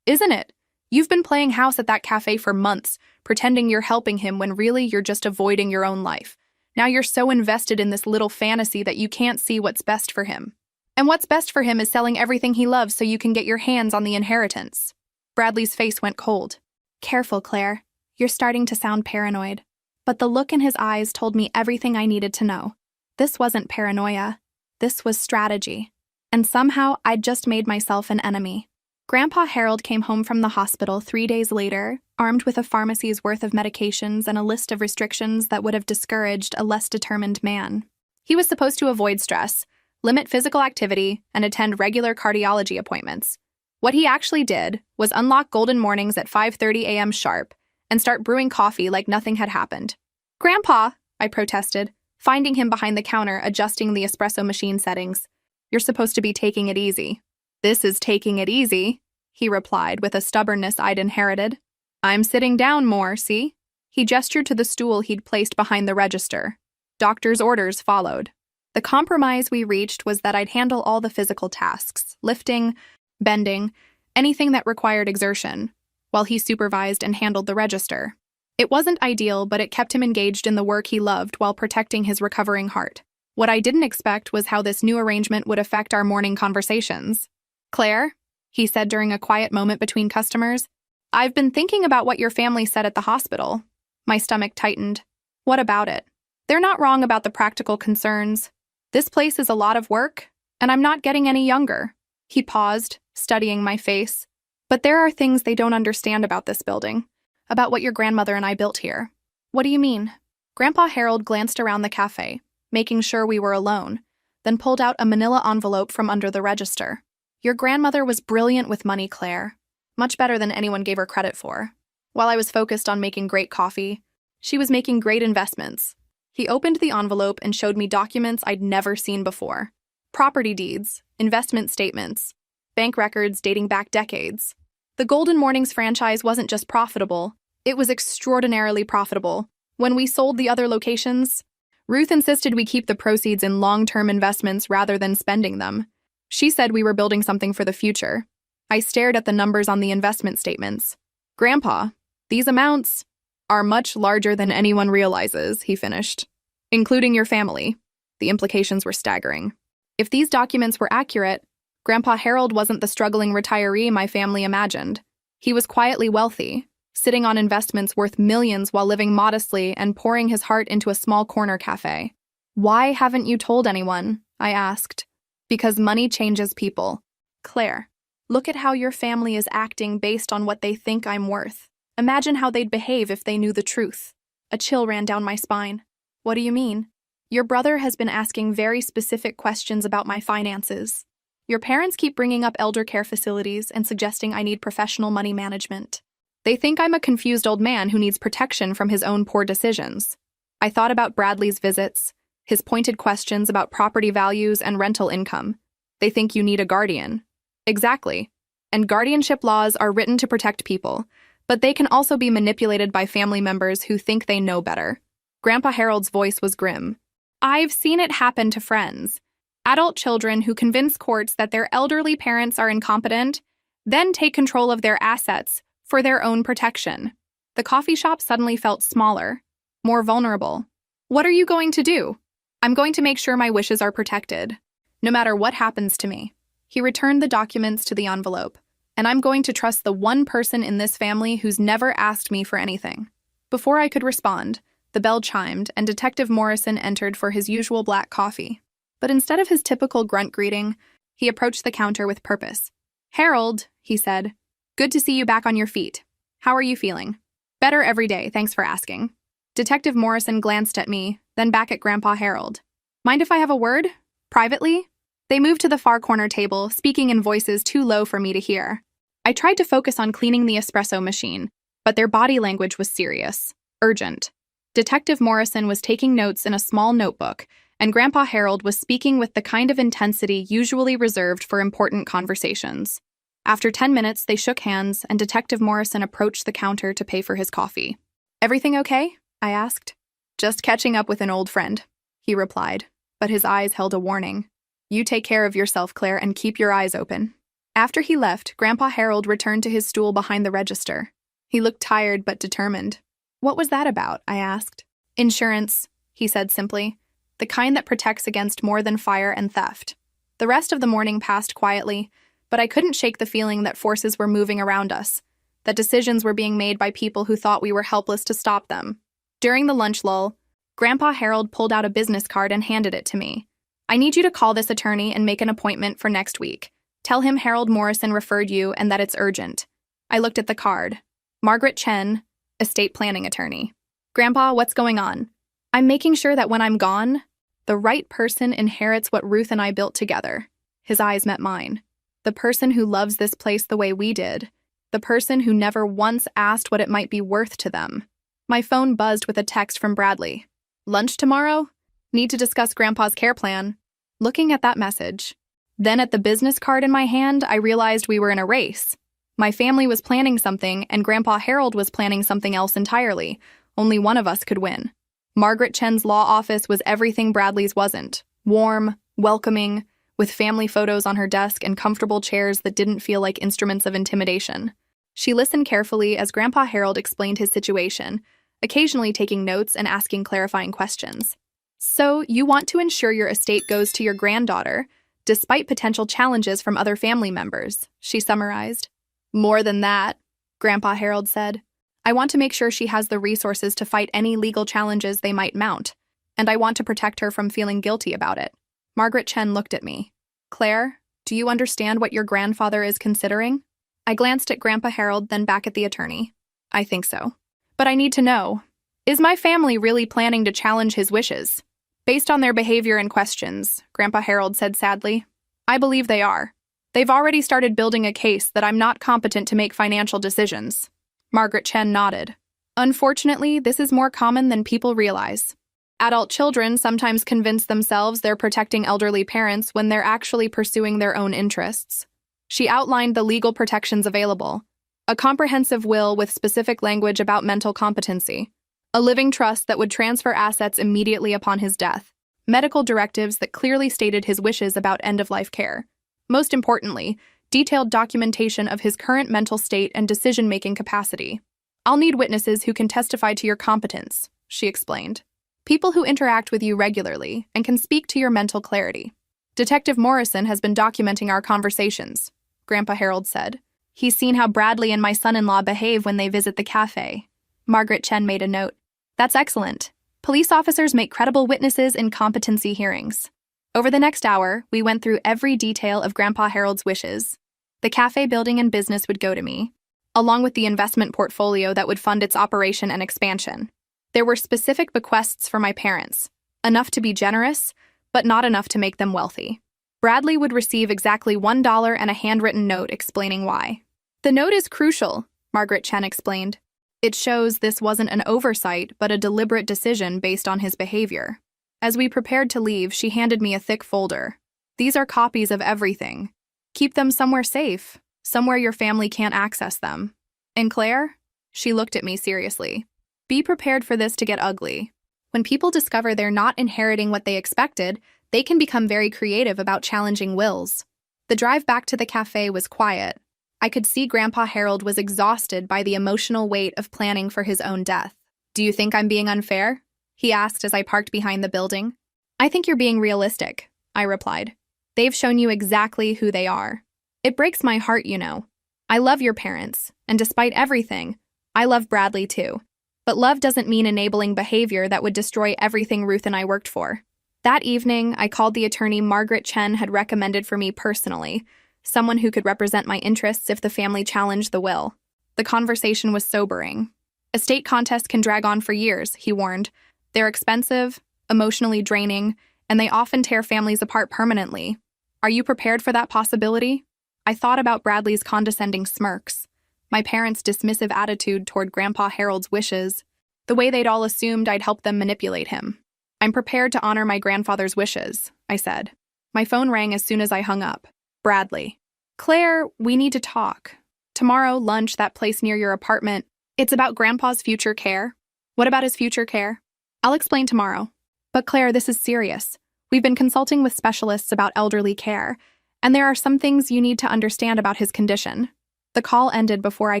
Isn't it? You've been playing house at that cafe for months, pretending you're helping him when really you're just avoiding your own life. Now you're so invested in this little fantasy that you can't see what's best for him. And what's best for him is selling everything he loves so you can get your hands on the inheritance. Bradley's face went cold. Careful, Claire. You're starting to sound paranoid. But the look in his eyes told me everything I needed to know. This wasn't paranoia. This was strategy. And somehow I'd just made myself an enemy. Grandpa Harold came home from the hospital 3 days later, armed with a pharmacy's worth of medications and a list of restrictions that would have discouraged a less determined man. He was supposed to avoid stress, limit physical activity, and attend regular cardiology appointments. What he actually did was unlock golden mornings at 5:30 a.m. sharp and start brewing coffee like nothing had happened. Grandpa, I protested, finding him behind the counter adjusting the espresso machine settings. You're supposed to be taking it easy. This is taking it easy, he replied with a stubbornness I'd inherited. I'm sitting down more, see? He gestured to the stool he'd placed behind the register. Doctor's orders followed. The compromise we reached was that I'd handle all the physical tasks, lifting, bending, anything that required exertion, while he supervised and handled the register. It wasn't ideal, but it kept him engaged in the work he loved while protecting his recovering heart. What I didn't expect was how this new arrangement would affect our morning conversations. "Claire," he said during a quiet moment between customers, "I've been thinking about what your family said at the hospital." My stomach tightened. What about it? They're not wrong about the practical concerns. This place is a lot of work, and I'm not getting any younger. He paused, studying my face. But there are things they don't understand about this building, about what your grandmother and I built here. What do you mean? Grandpa Harold glanced around the cafe, making sure we were alone, then pulled out a manila envelope from under the register. Your grandmother was brilliant with money, Claire. Much better than anyone gave her credit for. While I was focused on making great coffee, she was making great investments. He opened the envelope and showed me documents I'd never seen before. Property deeds, investment statements, bank records dating back decades. The Golden Mornings franchise wasn't just profitable, it was extraordinarily profitable. When we sold the other locations, Ruth insisted we keep the proceeds in long-term investments rather than spending them. She said we were building something for the future. I stared at the numbers on the investment statements. "Grandpa, these amounts are much larger than anyone realizes," he finished. "Including your family." The implications were staggering. If these documents were accurate, Grandpa Harold wasn't the struggling retiree my family imagined. He was quietly wealthy, sitting on investments worth millions while living modestly and pouring his heart into a small corner cafe. "Why haven't you told anyone?" I asked. "Because money changes people. Claire, look at how your family is acting based on what they think I'm worth. Imagine how they'd behave if they knew the truth." A chill ran down my spine. "What do you mean?" "Your brother has been asking very specific questions about my finances. Your parents keep bringing up elder care facilities and suggesting I need professional money management. They think I'm a confused old man who needs protection from his own poor decisions." I thought about Bradley's visits, his pointed questions about property values and rental income. They think you need a guardian. Exactly. And guardianship laws are written to protect people, but they can also be manipulated by family members who think they know better. Grandpa Harold's voice was grim. "I've seen it happen to friends. Adult children who convince courts that their elderly parents are incompetent, then take control of their assets for their own protection." The coffee shop suddenly felt smaller, more vulnerable. "What are you going to do?" "I'm going to make sure my wishes are protected, no matter what happens to me." He returned the documents to the envelope. "And I'm going to trust the one person in this family who's never asked me for anything." Before I could respond, the bell chimed and Detective Morrison entered for his usual black coffee. But instead of his typical grunt greeting, he approached the counter with purpose. "Harold," he said, "good to see you back on your feet. How are you feeling?" "Better every day, thanks for asking." Detective Morrison glanced at me, then back at Grandpa Harold. "Mind if I have a word? Privately?" They moved to the far corner table, speaking in voices too low for me to hear. I tried to focus on cleaning the espresso machine, but their body language was serious, urgent. Detective Morrison was taking notes in a small notebook, and Grandpa Harold was speaking with the kind of intensity usually reserved for important conversations. After 10 minutes, they shook hands, and Detective Morrison approached the counter to pay for his coffee. "Everything okay?" I asked. "Just catching up with an old friend," he replied, but his eyes held a warning. "You take care of yourself, Claire, and keep your eyes open." After he left, Grandpa Harold returned to his stool behind the register. He looked tired but determined. "What was that about?" I asked. "Insurance," he said simply. "The kind that protects against more than fire and theft." The rest of the morning passed quietly, but I couldn't shake the feeling that forces were moving around us, that decisions were being made by people who thought we were helpless to stop them. During the lunch lull, Grandpa Harold pulled out a business card and handed it to me. "I need you to call this attorney and make an appointment for next week. Tell him Harold Morrison referred you and that it's urgent." I looked at the card. Margaret Chen, estate planning attorney. "Grandpa, what's going on?" "I'm making sure that when I'm gone, the right person inherits what Ruth and I built together." His eyes met mine. "The person who loves this place the way we did. The person who never once asked what it might be worth to them." My phone buzzed with a text from Bradley. "Lunch tomorrow? Need to discuss Grandpa's care plan." Looking at that message, then at the business card in my hand, I realized we were in a race. My family was planning something, and Grandpa Harold was planning something else entirely. Only one of us could win. Margaret Chen's law office was everything Bradley's wasn't. warm, welcoming, with family photos on her desk and comfortable chairs that didn't feel like instruments of intimidation. She listened carefully as Grandpa Harold explained his situation, occasionally taking notes and asking clarifying questions. "So, you want to ensure your estate goes to your granddaughter, despite potential challenges from other family members," she summarized. "More than that," Grandpa Harold said. "I want to make sure she has the resources to fight any legal challenges they might mount, and I want to protect her from feeling guilty about it." Margaret Chen looked at me. "Claire, do you understand what your grandfather is considering?" I glanced at Grandpa Harold, then back at the attorney. "I think so. But I need to know, is my family really planning to challenge his wishes?" "Based on their behavior and questions," Grandpa Harold said sadly, "I believe they are. They've already started building a case that I'm not competent to make financial decisions." Margaret Chen nodded. "Unfortunately, this is more common than people realize. Adult children sometimes convince themselves they're protecting elderly parents when they're actually pursuing their own interests." She outlined the legal protections available: a comprehensive will with specific language about mental competency, a living trust that would transfer assets immediately upon his death, medical directives that clearly stated his wishes about end-of-life care. Most importantly, detailed documentation of his current mental state and decision-making capacity. "I'll need witnesses who can testify to your competence," she explained. "People who interact with you regularly and can speak to your mental clarity." "Detective Morrison has been documenting our conversations," Grandpa Harold said. "He's seen how Bradley and my son-in-law behave when they visit the cafe." Margaret Chen made a note. "That's excellent. Police officers make credible witnesses in competency hearings." Over the next hour, we went through every detail of Grandpa Harold's wishes. The cafe building and business would go to me, along with the investment portfolio that would fund its operation and expansion. There were specific bequests for my parents, enough to be generous, but not enough to make them wealthy. Bradley would receive exactly $1 and a handwritten note explaining why. "The note is crucial," Margaret Chen explained. "It shows this wasn't an oversight, but a deliberate decision based on his behavior." As we prepared to leave, she handed me a thick folder. "These are copies of everything. Keep them somewhere safe, somewhere your family can't access them. And Claire?" She looked at me seriously. "Be prepared for this to get ugly. When people discover they're not inheriting what they expected, they can become very creative about challenging wills." The drive back to the cafe was quiet. I could see Grandpa Harold was exhausted by the emotional weight of planning for his own death. "Do you think I'm being unfair?" he asked as I parked behind the building. "I think you're being realistic," I replied. "They've shown you exactly who they are. It breaks my heart, you know. I love your parents, and despite everything, I love Bradley too. But love doesn't mean enabling behavior that would destroy everything Ruth and I worked for." That evening, I called the attorney Margaret Chen had recommended for me personally, someone who could represent my interests if the family challenged the will. The conversation was sobering. "Estate contests can drag on for years," he warned. "They're expensive, emotionally draining, and they often tear families apart permanently. Are you prepared for that possibility?" I thought about Bradley's condescending smirks, my parents' dismissive attitude toward Grandpa Harold's wishes, the way they'd all assumed I'd help them manipulate him. "I'm prepared to honor my grandfather's wishes," I said. My phone rang as soon as I hung up. Bradley. "Claire, we need to talk. Tomorrow, lunch, that place near your apartment. It's about Grandpa's future care." "What about his future care?" "I'll explain tomorrow." "But Claire, this is serious. We've been consulting with specialists about elderly care, and there are some things you need to understand about his condition." The call ended before I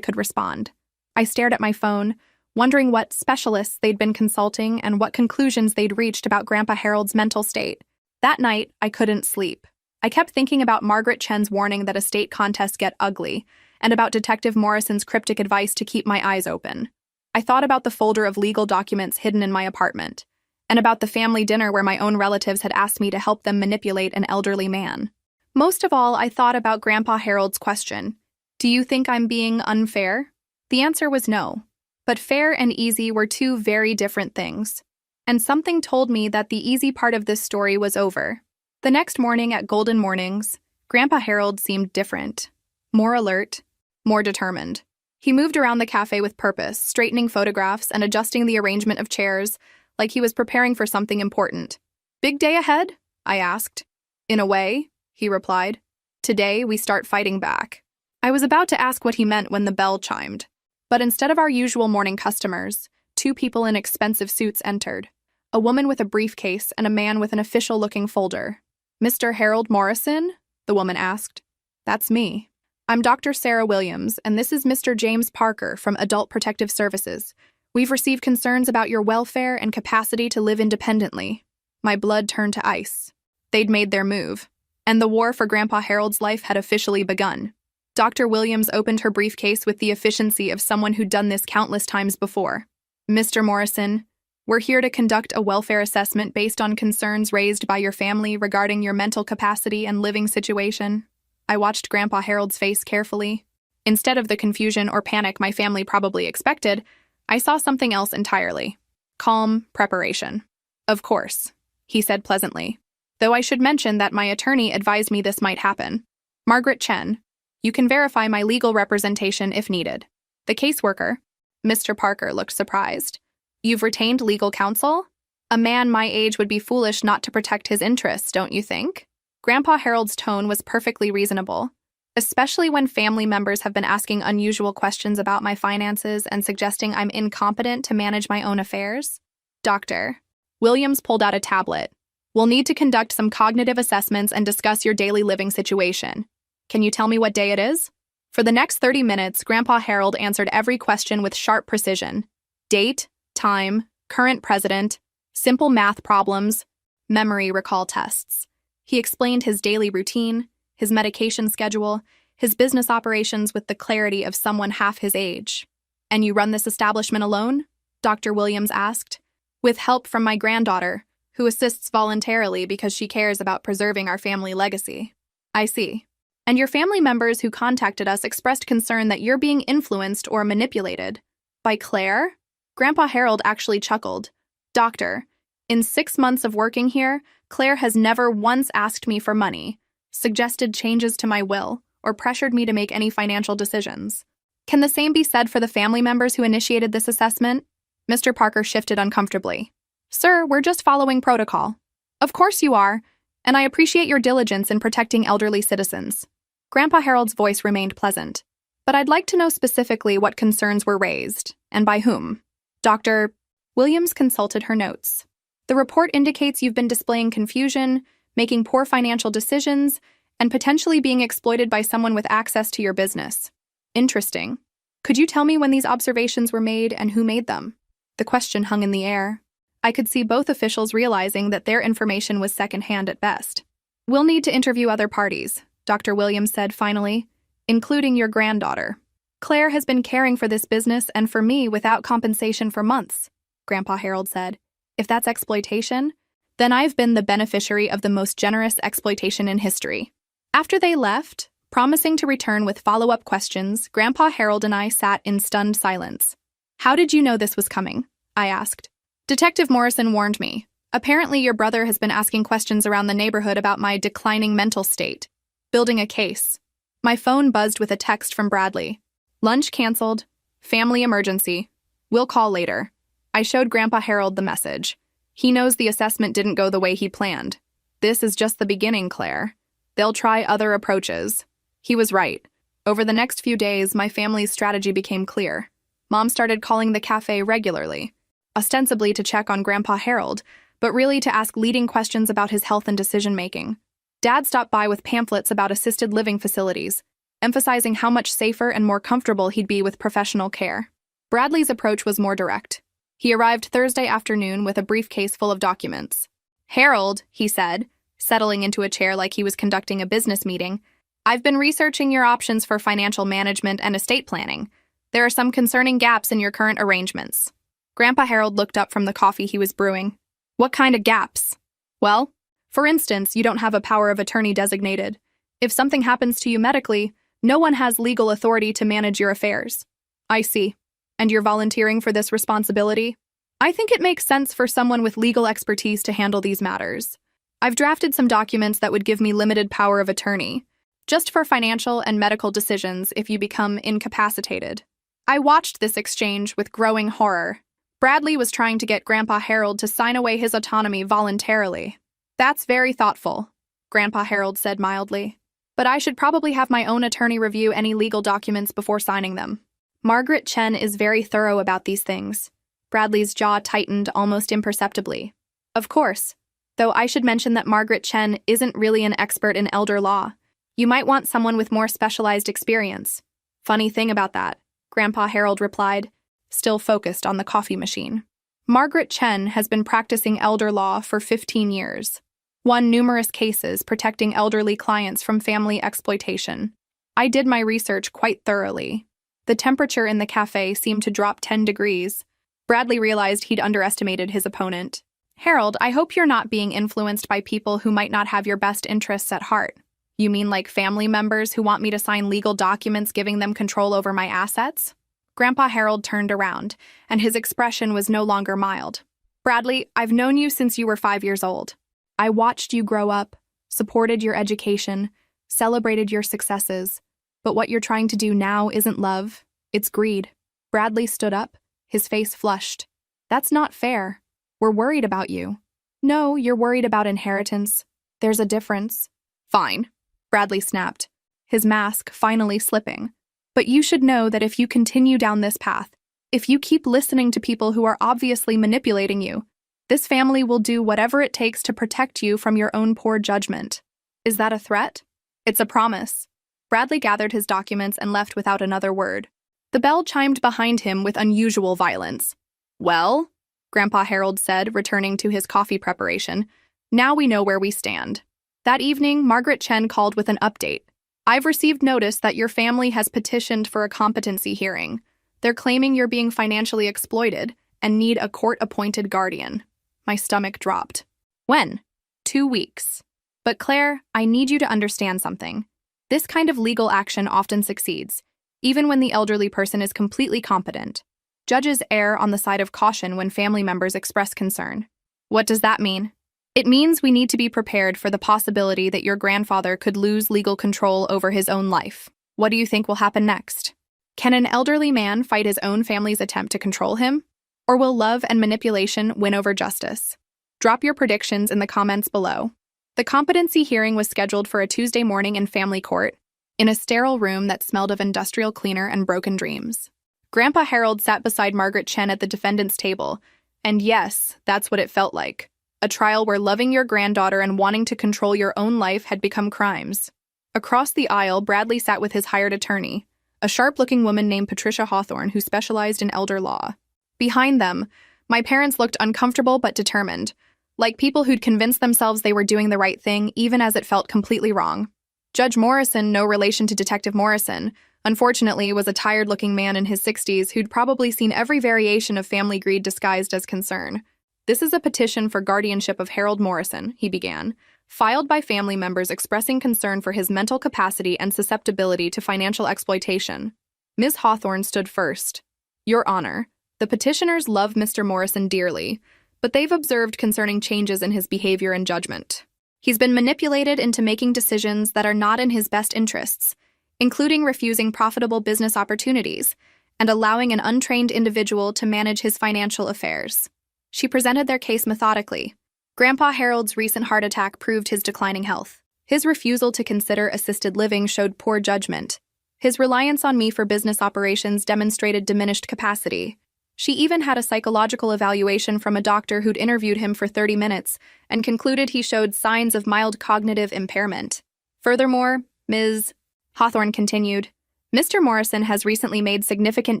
could respond. I stared at my phone, wondering what specialists they'd been consulting and what conclusions they'd reached about Grandpa Harold's mental state. That night, I couldn't sleep. I kept thinking about Margaret Chen's warning that estate contests get ugly, and about Detective Morrison's cryptic advice to keep my eyes open. I thought about the folder of legal documents hidden in my apartment, and about the family dinner where my own relatives had asked me to help them manipulate an elderly man. Most of all, I thought about Grandpa Harold's question, "Do you think I'm being unfair?" The answer was no. But fair and easy were two very different things. And something told me that the easy part of this story was over. The next morning at Golden Mornings, Grandpa Harold seemed different, more alert, more determined. He moved around the cafe with purpose, straightening photographs and adjusting the arrangement of chairs, like he was preparing for something important. "Big day ahead?" I asked. "In a way," he replied. "Today we start fighting back." I was about to ask what he meant when the bell chimed. But instead of our usual morning customers, two people in expensive suits entered. a woman with a briefcase and a man with an official-looking folder. "Mr. Harold Morrison?" the woman asked. "That's me. I'm Dr. Sarah Williams, and this is Mr. James Parker from Adult Protective Services. We've received concerns about your welfare and capacity to live independently." My blood turned to ice. They'd made their move, and the war for Grandpa Harold's life had officially begun. Dr. Williams opened her briefcase with the efficiency of someone who'd done this countless times before. "Mr. Morrison, we're here to conduct a welfare assessment based on concerns raised by your family regarding your mental capacity and living situation." I watched Grandpa Harold's face carefully. Instead of the confusion or panic my family probably expected, I saw something else entirely. Calm preparation. "Of course," he said pleasantly, though I should mention that my attorney advised me this might happen. "Margaret Chen, you can verify my legal representation if needed." The caseworker, Mr. Parker, looked surprised. "You've retained legal counsel? A man my age would be foolish not to protect his interests, don't you think?" Grandpa Harold's tone was perfectly reasonable, especially when family members have been asking unusual questions about my finances and suggesting I'm incompetent to manage my own affairs. "Doctor." Williams pulled out a tablet. "We'll need to conduct some cognitive assessments and discuss your daily living situation. Can you tell me what day it is?" For the next 30 minutes, Grandpa Harold answered every question with sharp precision. Date, time, current president, simple math problems, memory recall tests. He explained his daily routine, his medication schedule, his business operations with the clarity of someone half his age. "And you run this establishment alone?" Dr. Williams asked. "With help from my granddaughter, who assists voluntarily because she cares about preserving our family legacy." "I see. And your family members who contacted us expressed concern that you're being influenced or manipulated." "By Claire?" Grandpa Harold actually chuckled. "Doctor, in 6 months of working here, Claire has never once asked me for money, suggested changes to my will, or pressured me to make any financial decisions." "Can the same be said for the family members who initiated this assessment?" Mr. Parker shifted uncomfortably. "Sir, we're just following protocol." "Of course you are, and I appreciate your diligence in protecting elderly citizens." Grandpa Harold's voice remained pleasant. "But I'd like to know specifically what concerns were raised, and by whom." Dr. Williams consulted her notes. "The report indicates you've been displaying confusion, making poor financial decisions, and potentially being exploited by someone with access to your business." "Interesting. Could you tell me when these observations were made and who made them?" The question hung in the air. I could see both officials realizing that their information was secondhand at best. "We'll need to interview other parties," Dr. Williams said finally, "including your granddaughter. Claire has been caring for this business and for me without compensation for months," Grandpa Harold said. "If that's exploitation, then I've been the beneficiary of the most generous exploitation in history." After they left, promising to return with follow-up questions, Grandpa Harold and I sat in stunned silence. "How did you know this was coming?" I asked. "Detective Morrison warned me. Apparently your brother has been asking questions around the neighborhood about my declining mental state. Building a case." My phone buzzed with a text from Bradley. "Lunch canceled. Family emergency. We'll call later." I showed Grandpa Harold the message. "He knows the assessment didn't go the way he planned. This is just the beginning, Claire. They'll try other approaches." He was right. Over the next few days, my family's strategy became clear. Mom started calling the cafe regularly, ostensibly to check on Grandpa Harold, but really to ask leading questions about his health and decision-making. Dad stopped by with pamphlets about assisted living facilities, emphasizing how much safer and more comfortable he'd be with professional care. Bradley's approach was more direct. He arrived Thursday afternoon with a briefcase full of documents. "Harold," he said, settling into a chair like he was conducting a business meeting, "I've been researching your options for financial management and estate planning. There are some concerning gaps in your current arrangements." Grandpa Harold looked up from the coffee he was brewing. "What kind of gaps?" "Well, for instance, you don't have a power of attorney designated. If something happens to you medically, no one has legal authority to manage your affairs." "I see. And you're volunteering for this responsibility?" "I think it makes sense for someone with legal expertise to handle these matters. I've drafted some documents that would give me limited power of attorney, just for financial and medical decisions if you become incapacitated." I watched this exchange with growing horror. Bradley was trying to get Grandpa Harold to sign away his autonomy voluntarily. "That's very thoughtful," Grandpa Harold said mildly. "But I should probably have my own attorney review any legal documents before signing them. Margaret Chen is very thorough about these things." Bradley's jaw tightened almost imperceptibly. Of course, though I should mention that Margaret Chen isn't really an expert in elder law. You might want someone with more specialized experience. Funny thing about that, Grandpa Harold replied, still focused on the coffee machine. Margaret Chen has been practicing elder law for 15 years. Won numerous cases protecting elderly clients from family exploitation. I did my research quite thoroughly. The temperature in the cafe seemed to drop 10 degrees. Bradley realized he'd underestimated his opponent. Harold, I hope you're not being influenced by people who might not have your best interests at heart. You mean like family members who want me to sign legal documents giving them control over my assets? Grandpa Harold turned around, and his expression was no longer mild. Bradley, I've known you since you were 5 years old. I watched you grow up, supported your education, celebrated your successes. But what you're trying to do now isn't love, it's greed. Bradley stood up, his face flushed. That's not fair. We're worried about you. No, you're worried about inheritance. There's a difference. Fine, Bradley snapped, his mask finally slipping. But you should know that if you continue down this path, if you keep listening to people who are obviously manipulating you, this family will do whatever it takes to protect you from your own poor judgment. Is that a threat? It's a promise. Bradley gathered his documents and left without another word. The bell chimed behind him with unusual violence. Well, Grandpa Harold said, returning to his coffee preparation, now we know where we stand. That evening, Margaret Chen called with an update. I've received notice that your family has petitioned for a competency hearing. They're claiming you're being financially exploited and need a court-appointed guardian. My stomach dropped. When? 2 weeks. But Claire, I need you to understand something. This kind of legal action often succeeds, even when the elderly person is completely competent. Judges err on the side of caution when family members express concern. What does that mean? It means we need to be prepared for the possibility that your grandfather could lose legal control over his own life. What do you think will happen next? Can an elderly man fight his own family's attempt to control him? Or will love and manipulation win over justice? Drop your predictions in the comments below. The competency hearing was scheduled for a Tuesday morning in family court, in a sterile room that smelled of industrial cleaner and broken dreams. Grandpa Harold sat beside Margaret Chen at the defendant's table, and yes, that's what it felt like. A trial where loving your granddaughter and wanting to control your own life had become crimes. Across the aisle, Bradley sat with his hired attorney, a sharp-looking woman named Patricia Hawthorne who specialized in elder law. Behind them, my parents looked uncomfortable but determined, like people who'd convinced themselves they were doing the right thing even as it felt completely wrong. Judge Morrison, no relation to Detective Morrison, unfortunately was a tired-looking man in his 60s who'd probably seen every variation of family greed disguised as concern. This is a petition for guardianship of Harold Morrison, he began, filed by family members expressing concern for his mental capacity and susceptibility to financial exploitation. Ms. Hawthorne stood first. Your Honor, the petitioners love Mr. Morrison dearly, but they've observed concerning changes in his behavior and judgment. He's been manipulated into making decisions that are not in his best interests, including refusing profitable business opportunities and allowing an untrained individual to manage his financial affairs. She presented their case methodically. Grandpa Harold's recent heart attack proved his declining health. His refusal to consider assisted living showed poor judgment. His reliance on me for business operations demonstrated diminished capacity. She even had a psychological evaluation from a doctor who'd interviewed him for 30 minutes and concluded he showed signs of mild cognitive impairment. Furthermore, Ms. Hawthorne continued, Mr. Morrison has recently made significant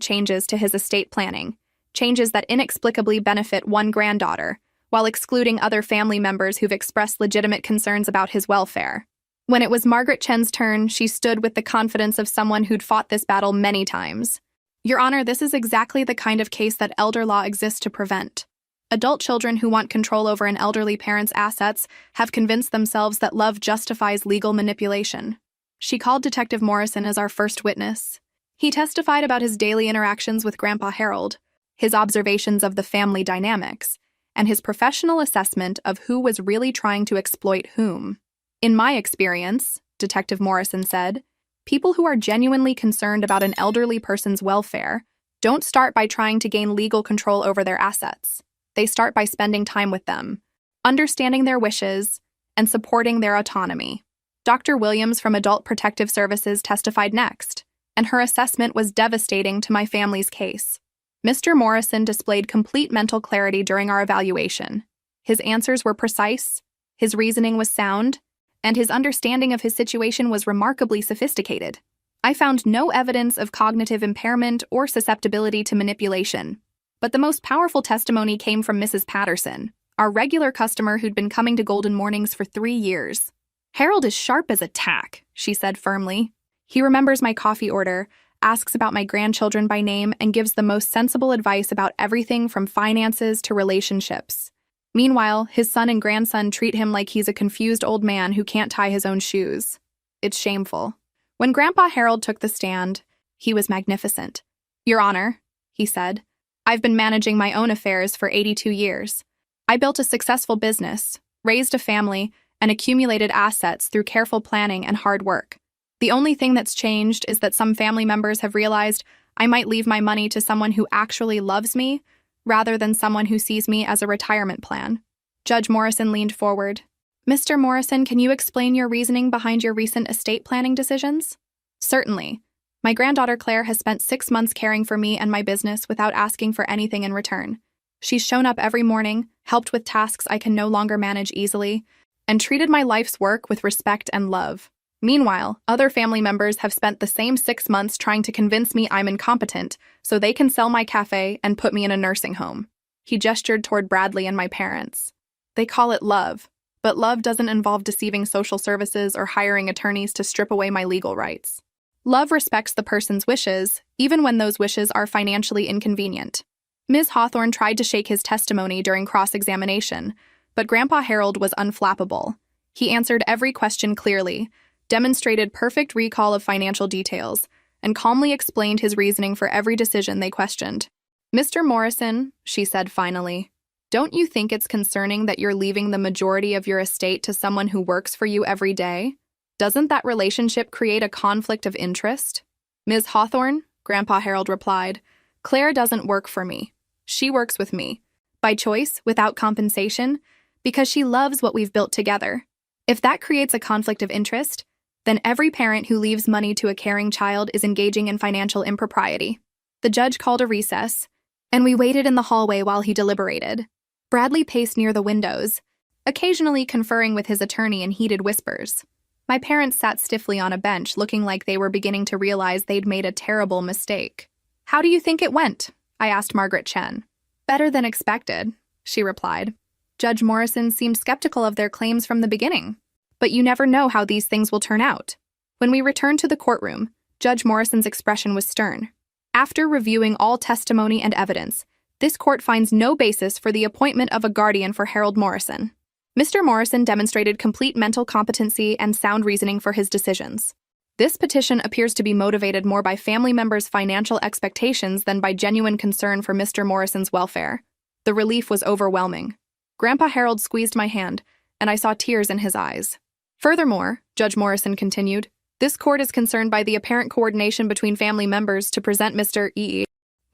changes to his estate planning, changes that inexplicably benefit one granddaughter, while excluding other family members who've expressed legitimate concerns about his welfare. When it was Margaret Chen's turn, she stood with the confidence of someone who'd fought this battle many times. Your Honor, this is exactly the kind of case that elder law exists to prevent. Adult children who want control over an elderly parent's assets have convinced themselves that love justifies legal manipulation. She called Detective Morrison as our first witness. He testified about his daily interactions with Grandpa Harold, his observations of the family dynamics, and his professional assessment of who was really trying to exploit whom. In my experience, Detective Morrison said, people who are genuinely concerned about an elderly person's welfare don't start by trying to gain legal control over their assets. They start by spending time with them, understanding their wishes, and supporting their autonomy. Dr. Williams from Adult Protective Services testified next, and her assessment was devastating to my family's case. Mr. Morrison displayed complete mental clarity during our evaluation. His answers were precise, his reasoning was sound, and his understanding of his situation was remarkably sophisticated. I found no evidence of cognitive impairment or susceptibility to manipulation. But the most powerful testimony came from Mrs. Patterson, our regular customer who'd been coming to Golden Mornings for 3 years. "Harold is sharp as a tack," she said firmly. "He remembers my coffee order, asks about my grandchildren by name, and gives the most sensible advice about everything from finances to relationships. Meanwhile, his son and grandson treat him like he's a confused old man who can't tie his own shoes. It's shameful." When Grandpa Harold took the stand, he was magnificent. "Your Honor," he said, "I've been managing my own affairs for 82 years. I built a successful business, raised a family, and accumulated assets through careful planning and hard work. The only thing that's changed is that some family members have realized I might leave my money to someone who actually loves me, rather than someone who sees me as a retirement plan." Judge Morrison leaned forward. "Mr. Morrison, can you explain your reasoning behind your recent estate planning decisions?" "Certainly. My granddaughter Claire has spent 6 months caring for me and my business without asking for anything in return. She's shown up every morning, helped with tasks I can no longer manage easily, and treated my life's work with respect and love. Meanwhile, other family members have spent the same 6 months trying to convince me I'm incompetent so they can sell my cafe and put me in a nursing home." He gestured toward Bradley and my parents. "They call it love, but love doesn't involve deceiving social services or hiring attorneys to strip away my legal rights. Love respects the person's wishes, even when those wishes are financially inconvenient." Ms. Hawthorne tried to shake his testimony during cross-examination, but Grandpa Harold was unflappable. He answered every question clearly, demonstrated perfect recall of financial details, and calmly explained his reasoning for every decision they questioned. "Mr. Morrison," she said finally, "don't you think it's concerning that you're leaving the majority of your estate to someone who works for you every day? Doesn't that relationship create a conflict of interest?" "Ms. Hawthorne," Grandpa Harold replied, "Claire doesn't work for me. She works with me, by choice, without compensation, because she loves what we've built together. If that creates a conflict of interest, then every parent who leaves money to a caring child is engaging in financial impropriety." The judge called a recess, and we waited in the hallway while he deliberated. Bradley paced near the windows, occasionally conferring with his attorney in heated whispers. My parents sat stiffly on a bench, looking like they were beginning to realize they'd made a terrible mistake. "How do you think it went?" I asked Margaret Chen. "Better than expected," she replied. "Judge Morrison seemed skeptical of their claims from the beginning. But you never know how these things will turn out." When we returned to the courtroom, Judge Morrison's expression was stern. "After reviewing all testimony and evidence, this court finds no basis for the appointment of a guardian for Harold Morrison. Mr. Morrison demonstrated complete mental competency and sound reasoning for his decisions. This petition appears to be motivated more by family members' financial expectations than by genuine concern for Mr. Morrison's welfare." The relief was overwhelming. Grandpa Harold squeezed my hand, and I saw tears in his eyes. "Furthermore," Judge Morrison continued, "this court is concerned by the apparent coordination between family members to present Mr.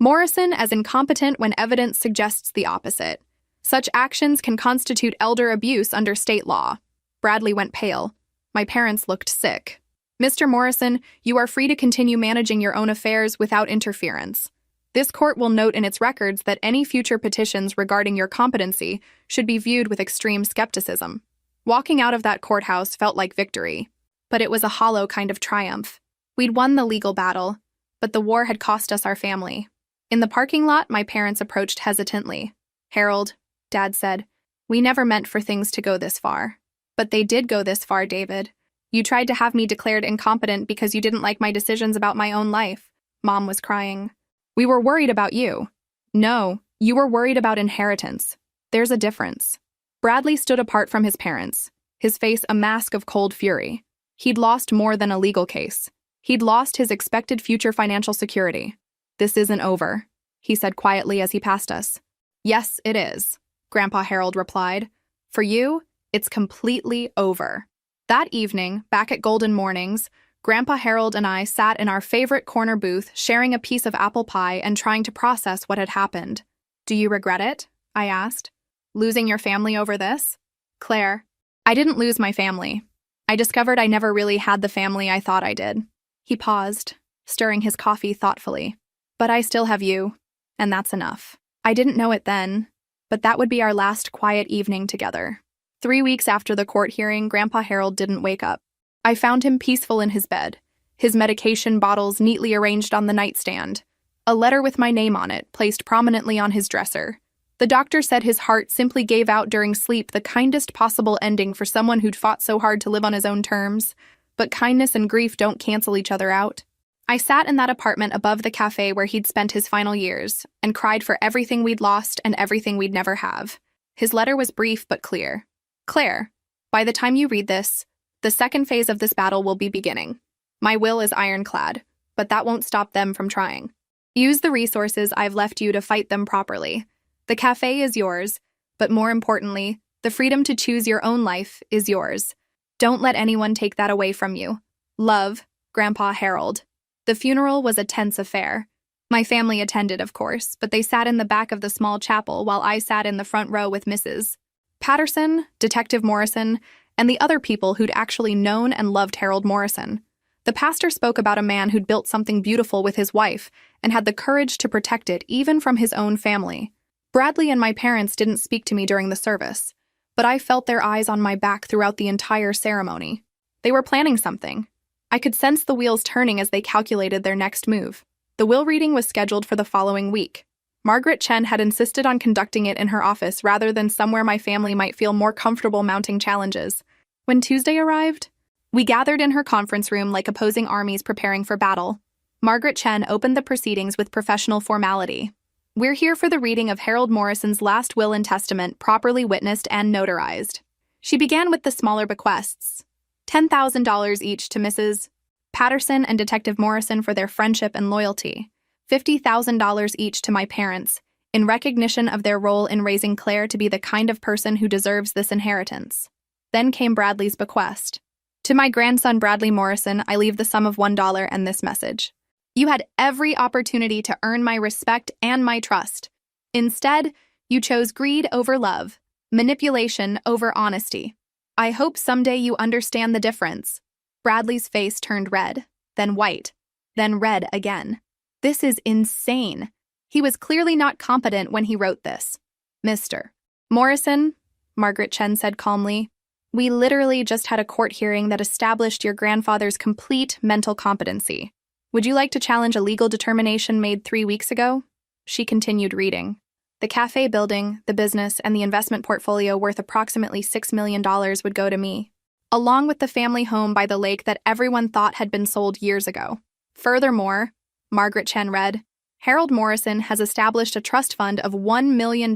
Morrison as incompetent when evidence suggests the opposite. Such actions can constitute elder abuse under state law." Bradley went pale. My parents looked sick. "Mr. Morrison, you are free to continue managing your own affairs without interference. This court will note in its records that any future petitions regarding your competency should be viewed with extreme skepticism." Walking out of that courthouse felt like victory, but it was a hollow kind of triumph. We'd won the legal battle, but the war had cost us our family. In the parking lot, my parents approached hesitantly. "Harold," Dad said, "we never meant for things to go this far." "But they did go this far, David. You tried to have me declared incompetent because you didn't like my decisions about my own life." Mom was crying. "We were worried about you." "No, you were worried about inheritance. There's a difference." Bradley stood apart from his parents, his face a mask of cold fury. He'd lost more than a legal case. He'd lost his expected future financial security. "This isn't over," he said quietly as he passed us. "Yes, it is," Grandpa Harold replied. "For you, it's completely over." That evening, back at Golden Mornings, Grandpa Harold and I sat in our favorite corner booth, sharing a piece of apple pie and trying to process what had happened. "Do you regret it?" I asked. "Losing your family over this?" "Claire, I didn't lose my family. I discovered I never really had the family I thought I did." He paused, stirring his coffee thoughtfully. "But I still have you, and that's enough. I didn't know it then, but that would be our last quiet evening together. 3 weeks after the court hearing, Grandpa Harold didn't wake up. I found him peaceful in his bed, his medication bottles neatly arranged on the nightstand, a letter with my name on it placed prominently on his dresser. The doctor said his heart simply gave out during sleep, the kindest possible ending for someone who'd fought so hard to live on his own terms. But kindness and grief don't cancel each other out. I sat in that apartment above the cafe where he'd spent his final years and cried for everything we'd lost and everything we'd never have. His letter was brief but clear. Claire, by the time you read this, the second phase of this battle will be beginning. My will is ironclad, but that won't stop them from trying. Use the resources I've left you to fight them properly. The cafe is yours, but more importantly, the freedom to choose your own life is yours. Don't let anyone take that away from you. Love, Grandpa Harold. The funeral was a tense affair. My family attended, of course, but they sat in the back of the small chapel while I sat in the front row with Mrs. Patterson, Detective Morrison, and the other people who'd actually known and loved Harold Morrison. The pastor spoke about a man who'd built something beautiful with his wife and had the courage to protect it even from his own family. Bradley and my parents didn't speak to me during the service, but I felt their eyes on my back throughout the entire ceremony. They were planning something. I could sense the wheels turning as they calculated their next move. The will reading was scheduled for the following week. Margaret Chen had insisted on conducting it in her office rather than somewhere my family might feel more comfortable mounting challenges. When Tuesday arrived, we gathered in her conference room like opposing armies preparing for battle. Margaret Chen opened the proceedings with professional formality. We're here for the reading of Harold Morrison's last will and testament, properly witnessed and notarized. She began with the smaller bequests. $10,000 each to Mrs. Patterson and Detective Morrison for their friendship and loyalty. $50,000 each to my parents, in recognition of their role in raising Claire to be the kind of person who deserves this inheritance. Then came Bradley's bequest. To my grandson Bradley Morrison, I leave the sum of $1 and this message. You had every opportunity to earn my respect and my trust. Instead, you chose greed over love, manipulation over honesty. I hope someday you understand the difference. Bradley's face turned red, then white, then red again. This is insane. He was clearly not competent when he wrote this. Mr. Morrison, Margaret Chen said calmly, we literally just had a court hearing that established your grandfather's complete mental competency. Would you like to challenge a legal determination made 3 weeks ago? She continued reading. The cafe building, the business, and the investment portfolio worth approximately $6 million would go to me, along with the family home by the lake that everyone thought had been sold years ago. Furthermore, Margaret Chen read, Harold Morrison has established a trust fund of $1 million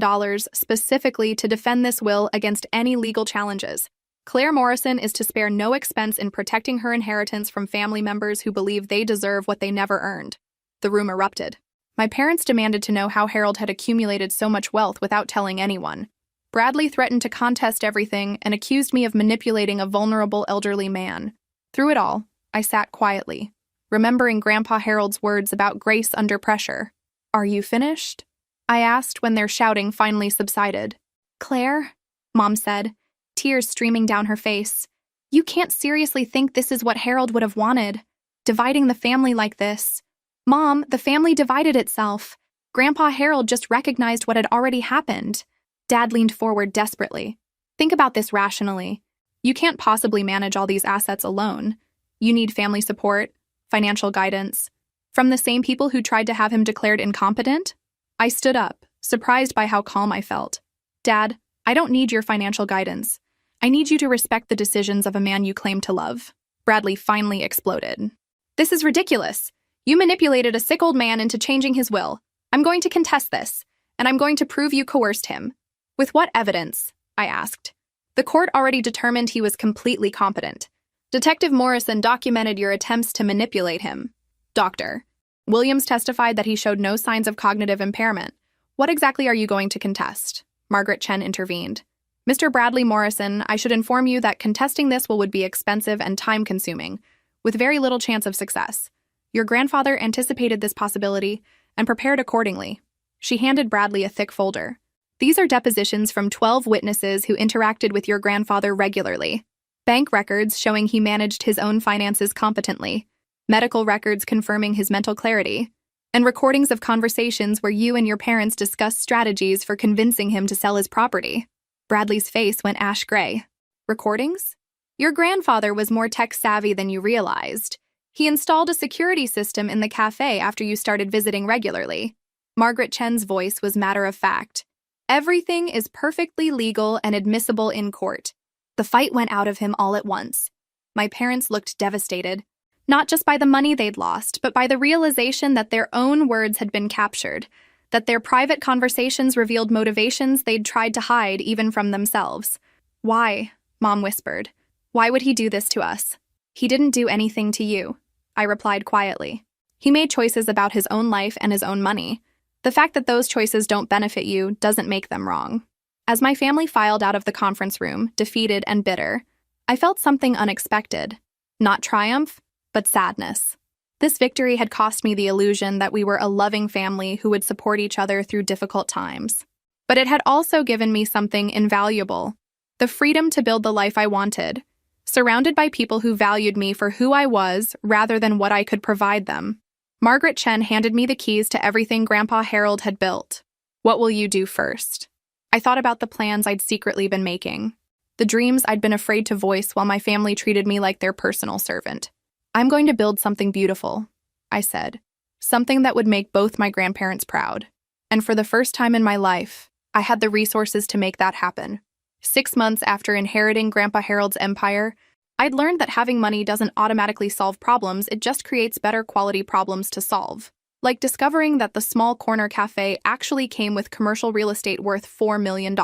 specifically to defend this will against any legal challenges. Claire Morrison is to spare no expense in protecting her inheritance from family members who believe they deserve what they never earned. The room erupted. My parents demanded to know how Harold had accumulated so much wealth without telling anyone. Bradley threatened to contest everything and accused me of manipulating a vulnerable elderly man. Through it all, I sat quietly, remembering Grandpa Harold's words about grace under pressure. Are you finished? I asked when their shouting finally subsided. Claire, Mom said, tears streaming down her face. You can't seriously think this is what Harold would have wanted, dividing the family like this. Mom, the family divided itself. Grandpa Harold just recognized what had already happened. Dad leaned forward desperately. Think about this rationally. You can't possibly manage all these assets alone. You need family support, financial guidance. From the same people who tried to have him declared incompetent? I stood up, surprised by how calm I felt. Dad, I don't need your financial guidance. I need you to respect the decisions of a man you claim to love. Bradley finally exploded. This is ridiculous. You manipulated a sick old man into changing his will. I'm going to contest this, and I'm going to prove you coerced him. With what evidence? I asked. The court already determined he was completely competent. Detective Morrison documented your attempts to manipulate him. Doctor. Williams testified that he showed no signs of cognitive impairment. What exactly are you going to contest? Margaret Chen intervened. Mr. Bradley Morrison, I should inform you that contesting this would be expensive and time-consuming, with very little chance of success. Your grandfather anticipated this possibility and prepared accordingly. She handed Bradley a thick folder. These are depositions from 12 witnesses who interacted with your grandfather regularly. Bank records showing he managed his own finances competently. Medical records confirming his mental clarity. and recordings of conversations where you and your parents discussed strategies for convincing him to sell his property. Bradley's face went ash gray. Recordings? Your grandfather was more tech-savvy than you realized. He installed a security system in the cafe after you started visiting regularly. Margaret Chen's voice was matter-of-fact. Everything is perfectly legal and admissible in court. The fight went out of him all at once. My parents looked devastated, not just by the money they'd lost, but by the realization that their own words had been captured, that their private conversations revealed motivations they'd tried to hide even from themselves. Why? Mom whispered. Why would he do this to us? He didn't do anything to you, I replied quietly. He made choices about his own life and his own money. The fact that those choices don't benefit you doesn't make them wrong. As my family filed out of the conference room, defeated and bitter, I felt something unexpected. Not triumph, but sadness. This victory had cost me the illusion that we were a loving family who would support each other through difficult times. But it had also given me something invaluable: the freedom to build the life I wanted, surrounded by people who valued me for who I was rather than what I could provide them. Margaret Chen handed me the keys to everything Grandpa Harold had built. What will you do first? I thought about the plans I'd secretly been making, the dreams I'd been afraid to voice while my family treated me like their personal servant. I'm going to build something beautiful, I said. Something that would make both my grandparents proud. And for the first time in my life, I had the resources to make that happen. 6 months after inheriting Grandpa Harold's empire, I'd learned that having money doesn't automatically solve problems, it just creates better quality problems to solve. Like discovering that the small corner cafe actually came with commercial real estate worth $4 million.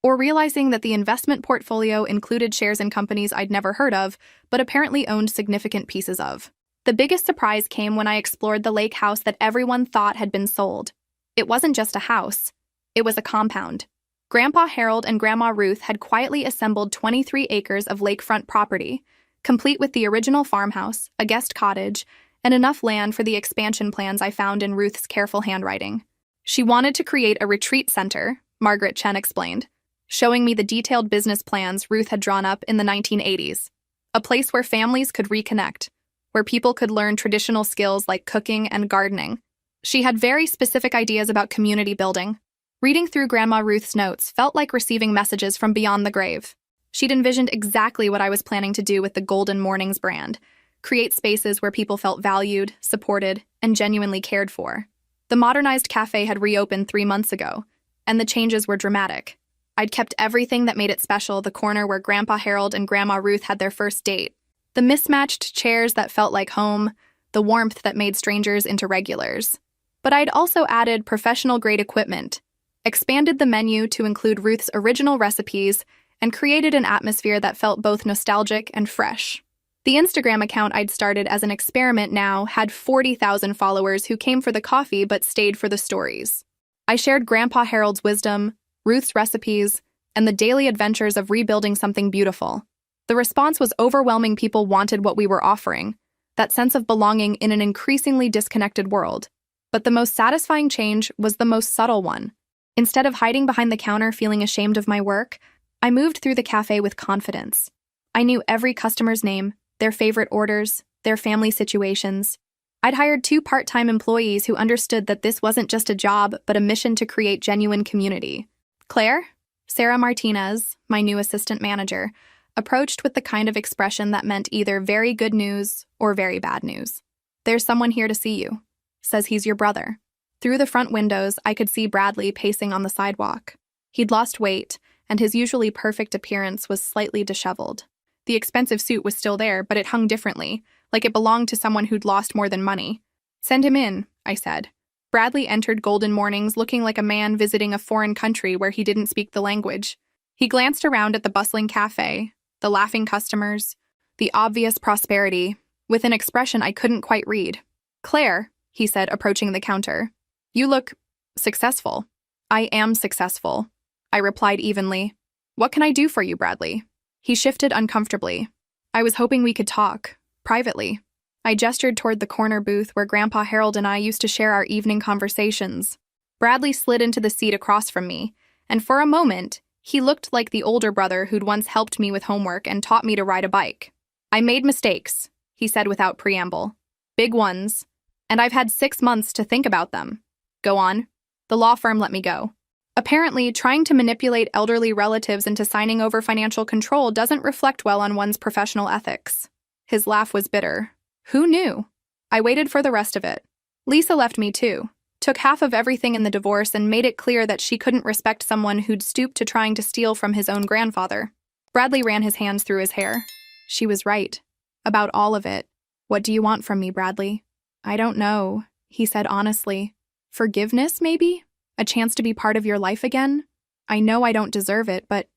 Or realizing that the investment portfolio included shares in companies I'd never heard of, but apparently owned significant pieces of. The biggest surprise came when I explored the lake house that everyone thought had been sold. It wasn't just a house. It was a compound. Grandpa Harold and Grandma Ruth had quietly assembled 23 acres of lakefront property, complete with the original farmhouse, a guest cottage, and enough land for the expansion plans I found in Ruth's careful handwriting. She wanted to create a retreat center, Margaret Chen explained, showing me the detailed business plans Ruth had drawn up in the 1980s. A place where families could reconnect, where people could learn traditional skills like cooking and gardening. She had very specific ideas about community building. Reading through Grandma Ruth's notes felt like receiving messages from beyond the grave. She'd envisioned exactly what I was planning to do with the Golden Mornings brand: create spaces where people felt valued, supported, and genuinely cared for. The modernized cafe had reopened 3 months ago, and the changes were dramatic. I'd kept everything that made it special: the corner where Grandpa Harold and Grandma Ruth had their first date, the mismatched chairs that felt like home, the warmth that made strangers into regulars. But I'd also added professional-grade equipment, expanded the menu to include Ruth's original recipes, and created an atmosphere that felt both nostalgic and fresh. The Instagram account I'd started as an experiment now had 40,000 followers who came for the coffee but stayed for the stories. I shared Grandpa Harold's wisdom, Ruth's recipes, and the daily adventures of rebuilding something beautiful. The response was overwhelming. People wanted what we were offering, that sense of belonging in an increasingly disconnected world. But the most satisfying change was the most subtle one. Instead of hiding behind the counter feeling ashamed of my work, I moved through the cafe with confidence. I knew every customer's name, their favorite orders, their family situations. I'd hired 2 part-time employees who understood that this wasn't just a job, but a mission to create genuine community. Claire, Sarah Martinez, my new assistant manager, approached with the kind of expression that meant either very good news or very bad news. "There's someone here to see you. Says he's your brother." Through the front windows, I could see Bradley pacing on the sidewalk. He'd lost weight, and his usually perfect appearance was slightly disheveled. The expensive suit was still there, but it hung differently, like it belonged to someone who'd lost more than money. "Send him in," I said. Bradley entered Golden Mornings looking like a man visiting a foreign country where he didn't speak the language. He glanced around at the bustling cafe, the laughing customers, the obvious prosperity, with an expression I couldn't quite read. "Claire," he said, approaching the counter, "you look successful." "I am successful," I replied evenly. "What can I do for you, Bradley?" He shifted uncomfortably. "I was hoping we could talk, privately." I gestured toward the corner booth where Grandpa Harold and I used to share our evening conversations. Bradley slid into the seat across from me, and for a moment, he looked like the older brother who'd once helped me with homework and taught me to ride a bike. "I made mistakes," he said without preamble. "Big ones. And I've had 6 months to think about them. Go on. The law firm let me go. Apparently, trying to manipulate elderly relatives into signing over financial control doesn't reflect well on one's professional ethics. His laugh was bitter. Who knew? I waited for the rest of it. Lisa left me too, took half of everything in the divorce and made it clear that she couldn't respect someone who'd stooped to trying to steal from his own grandfather. Bradley ran his hands through his hair. She was right. About all of it. What do you want from me, Bradley? I don't know, he said honestly. Forgiveness, maybe? A chance to be part of your life again? I know I don't deserve it, but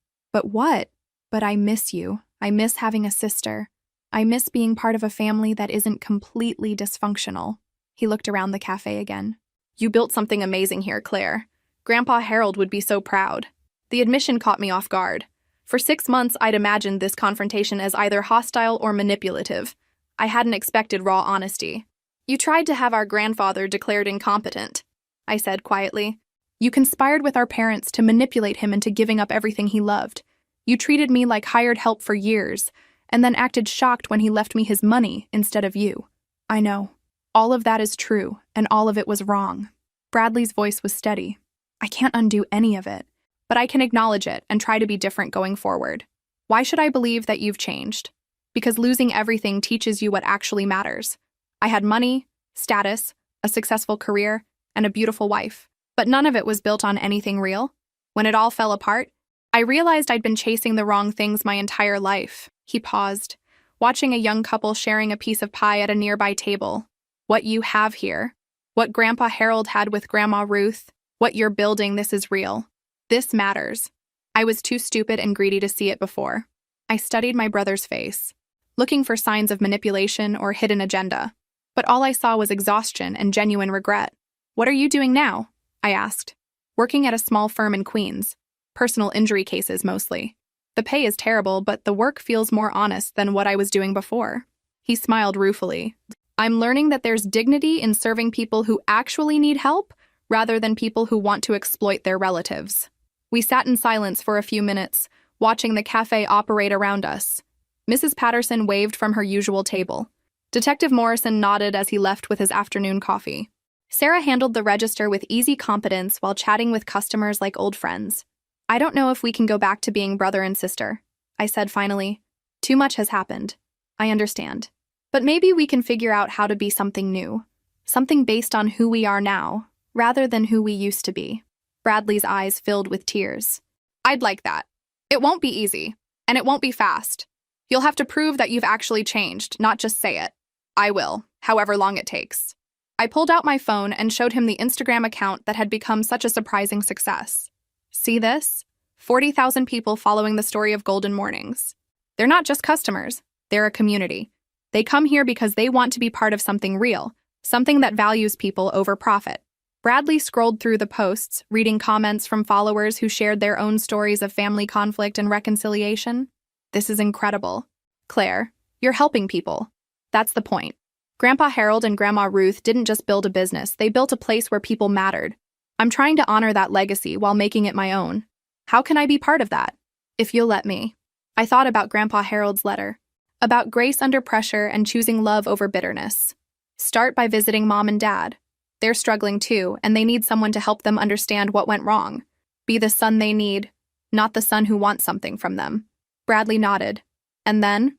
what? But I miss you. I miss having a sister. I miss being part of a family that isn't completely dysfunctional. He looked around the cafe again. You built something amazing here, Claire. Grandpa Harold would be so proud. The admission caught me off guard. For 6 months, I'd imagined this confrontation as either hostile or manipulative. I hadn't expected raw honesty. You tried to have our grandfather declared incompetent, I said quietly. You conspired with our parents to manipulate him into giving up everything he loved. You treated me like hired help for years, and then acted shocked when he left me his money instead of you. I know. All of that is true, and all of it was wrong. Bradley's voice was steady. I can't undo any of it, but I can acknowledge it and try to be different going forward. Why should I believe that you've changed? Because losing everything teaches you what actually matters. I had money, status, a successful career, and a beautiful wife. But none of it was built on anything real. When it all fell apart, I realized I'd been chasing the wrong things my entire life. He paused, watching a young couple sharing a piece of pie at a nearby table. What you have here, what Grandpa Harold had with Grandma Ruth, what you're building, this is real. This matters. I was too stupid and greedy to see it before. I studied my brother's face, looking for signs of manipulation or hidden agenda. But all I saw was exhaustion and genuine regret. What are you doing now? I asked. Working at a small firm in Queens. Personal injury cases mostly. The pay is terrible, but the work feels more honest than what I was doing before. He smiled ruefully. I'm learning that there's dignity in serving people who actually need help, rather than people who want to exploit their relatives. We sat in silence for a few minutes, watching the cafe operate around us. Mrs. Patterson waved from her usual table. Detective Morrison nodded as he left with his afternoon coffee. Sarah handled the register with easy competence while chatting with customers like old friends. I don't know if we can go back to being brother and sister, I said finally. Too much has happened. I understand. But maybe we can figure out how to be something new. Something based on who we are now, rather than who we used to be. Bradley's eyes filled with tears. I'd like that. It won't be easy, and it won't be fast. You'll have to prove that you've actually changed, not just say it. I will, however long it takes. I pulled out my phone and showed him the Instagram account that had become such a surprising success. See this? 40,000 people following the story of Golden Mornings. They're not just customers, they're a community. They come here because they want to be part of something real, something that values people over profit. Bradley scrolled through the posts, reading comments from followers who shared their own stories of family conflict and reconciliation. This is incredible. Claire, you're helping people. That's the point. Grandpa Harold and Grandma Ruth didn't just build a business, they built a place where people mattered. I'm trying to honor that legacy while making it my own. How can I be part of that? If you'll let me. I thought about Grandpa Harold's letter, about grace under pressure and choosing love over bitterness. Start by visiting Mom and Dad. They're struggling too, and they need someone to help them understand what went wrong. Be the son they need, not the son who wants something from them. Bradley nodded. And then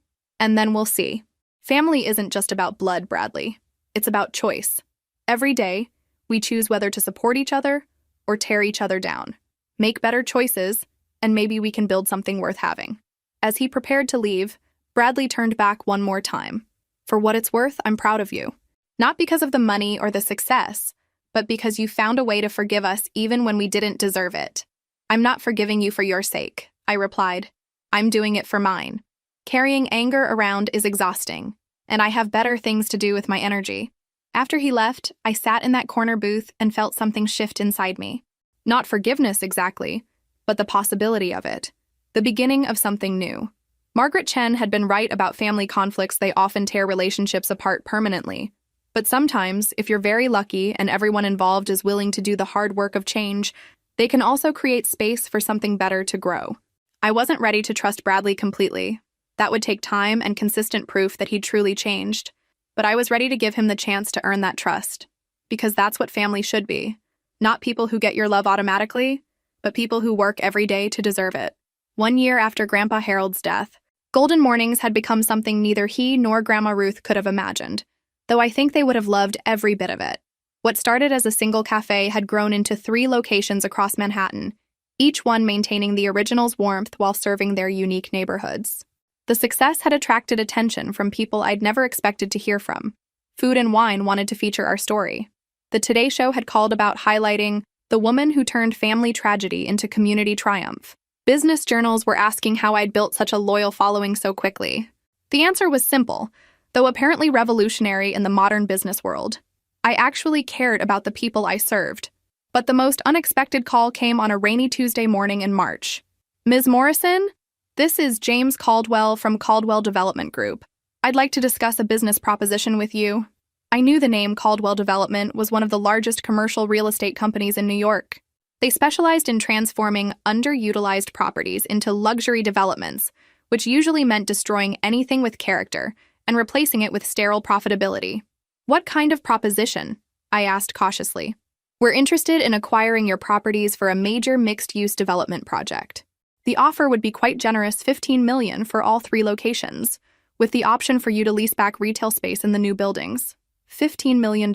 we'll see. Family isn't just about blood, Bradley. It's about choice. Every day, we choose whether to support each other or tear each other down. Make better choices, and maybe we can build something worth having. As he prepared to leave, Bradley turned back one more time. For what it's worth, I'm proud of you. Not because of the money or the success, but because you found a way to forgive us even when we didn't deserve it. I'm not forgiving you for your sake, I replied. I'm doing it for mine. Carrying anger around is exhausting, and I have better things to do with my energy. After he left, I sat in that corner booth and felt something shift inside me. Not forgiveness exactly, but the possibility of it. The beginning of something new. Margaret Chen had been right about family conflicts. They often tear relationships apart permanently. But sometimes, if you're very lucky and everyone involved is willing to do the hard work of change, they can also create space for something better to grow. I wasn't ready to trust Bradley completely. That would take time and consistent proof that he'd truly changed. but I was ready to give him the chance to earn that trust. Because that's what family should be. Not people who get your love automatically, but people who work every day to deserve it. 1 year after Grandpa Harold's death, Golden Mornings had become something neither he nor Grandma Ruth could have imagined, though I think they would have loved every bit of it. What started as a single cafe had grown into 3 locations across Manhattan, each one maintaining the original's warmth while serving their unique neighborhoods. The success had attracted attention from people I'd never expected to hear from. Food and Wine wanted to feature our story. The Today Show had called about highlighting the woman who turned family tragedy into community triumph. Business journals were asking how I'd built such a loyal following so quickly. The answer was simple, though apparently revolutionary in the modern business world. I actually cared about the people I served. But the most unexpected call came on a rainy Tuesday morning in March. Ms. Morrison? This is James Caldwell from Caldwell Development Group. I'd like to discuss a business proposition with you. I knew the name Caldwell Development was one of the largest commercial real estate companies in New York. They specialized in transforming underutilized properties into luxury developments, which usually meant destroying anything with character and replacing it with sterile profitability. What kind of proposition? I asked cautiously. We're interested in acquiring your properties for a major mixed-use development project. The offer would be quite generous, $15 million for all 3 locations, with the option for you to lease back retail space in the new buildings. $15 million.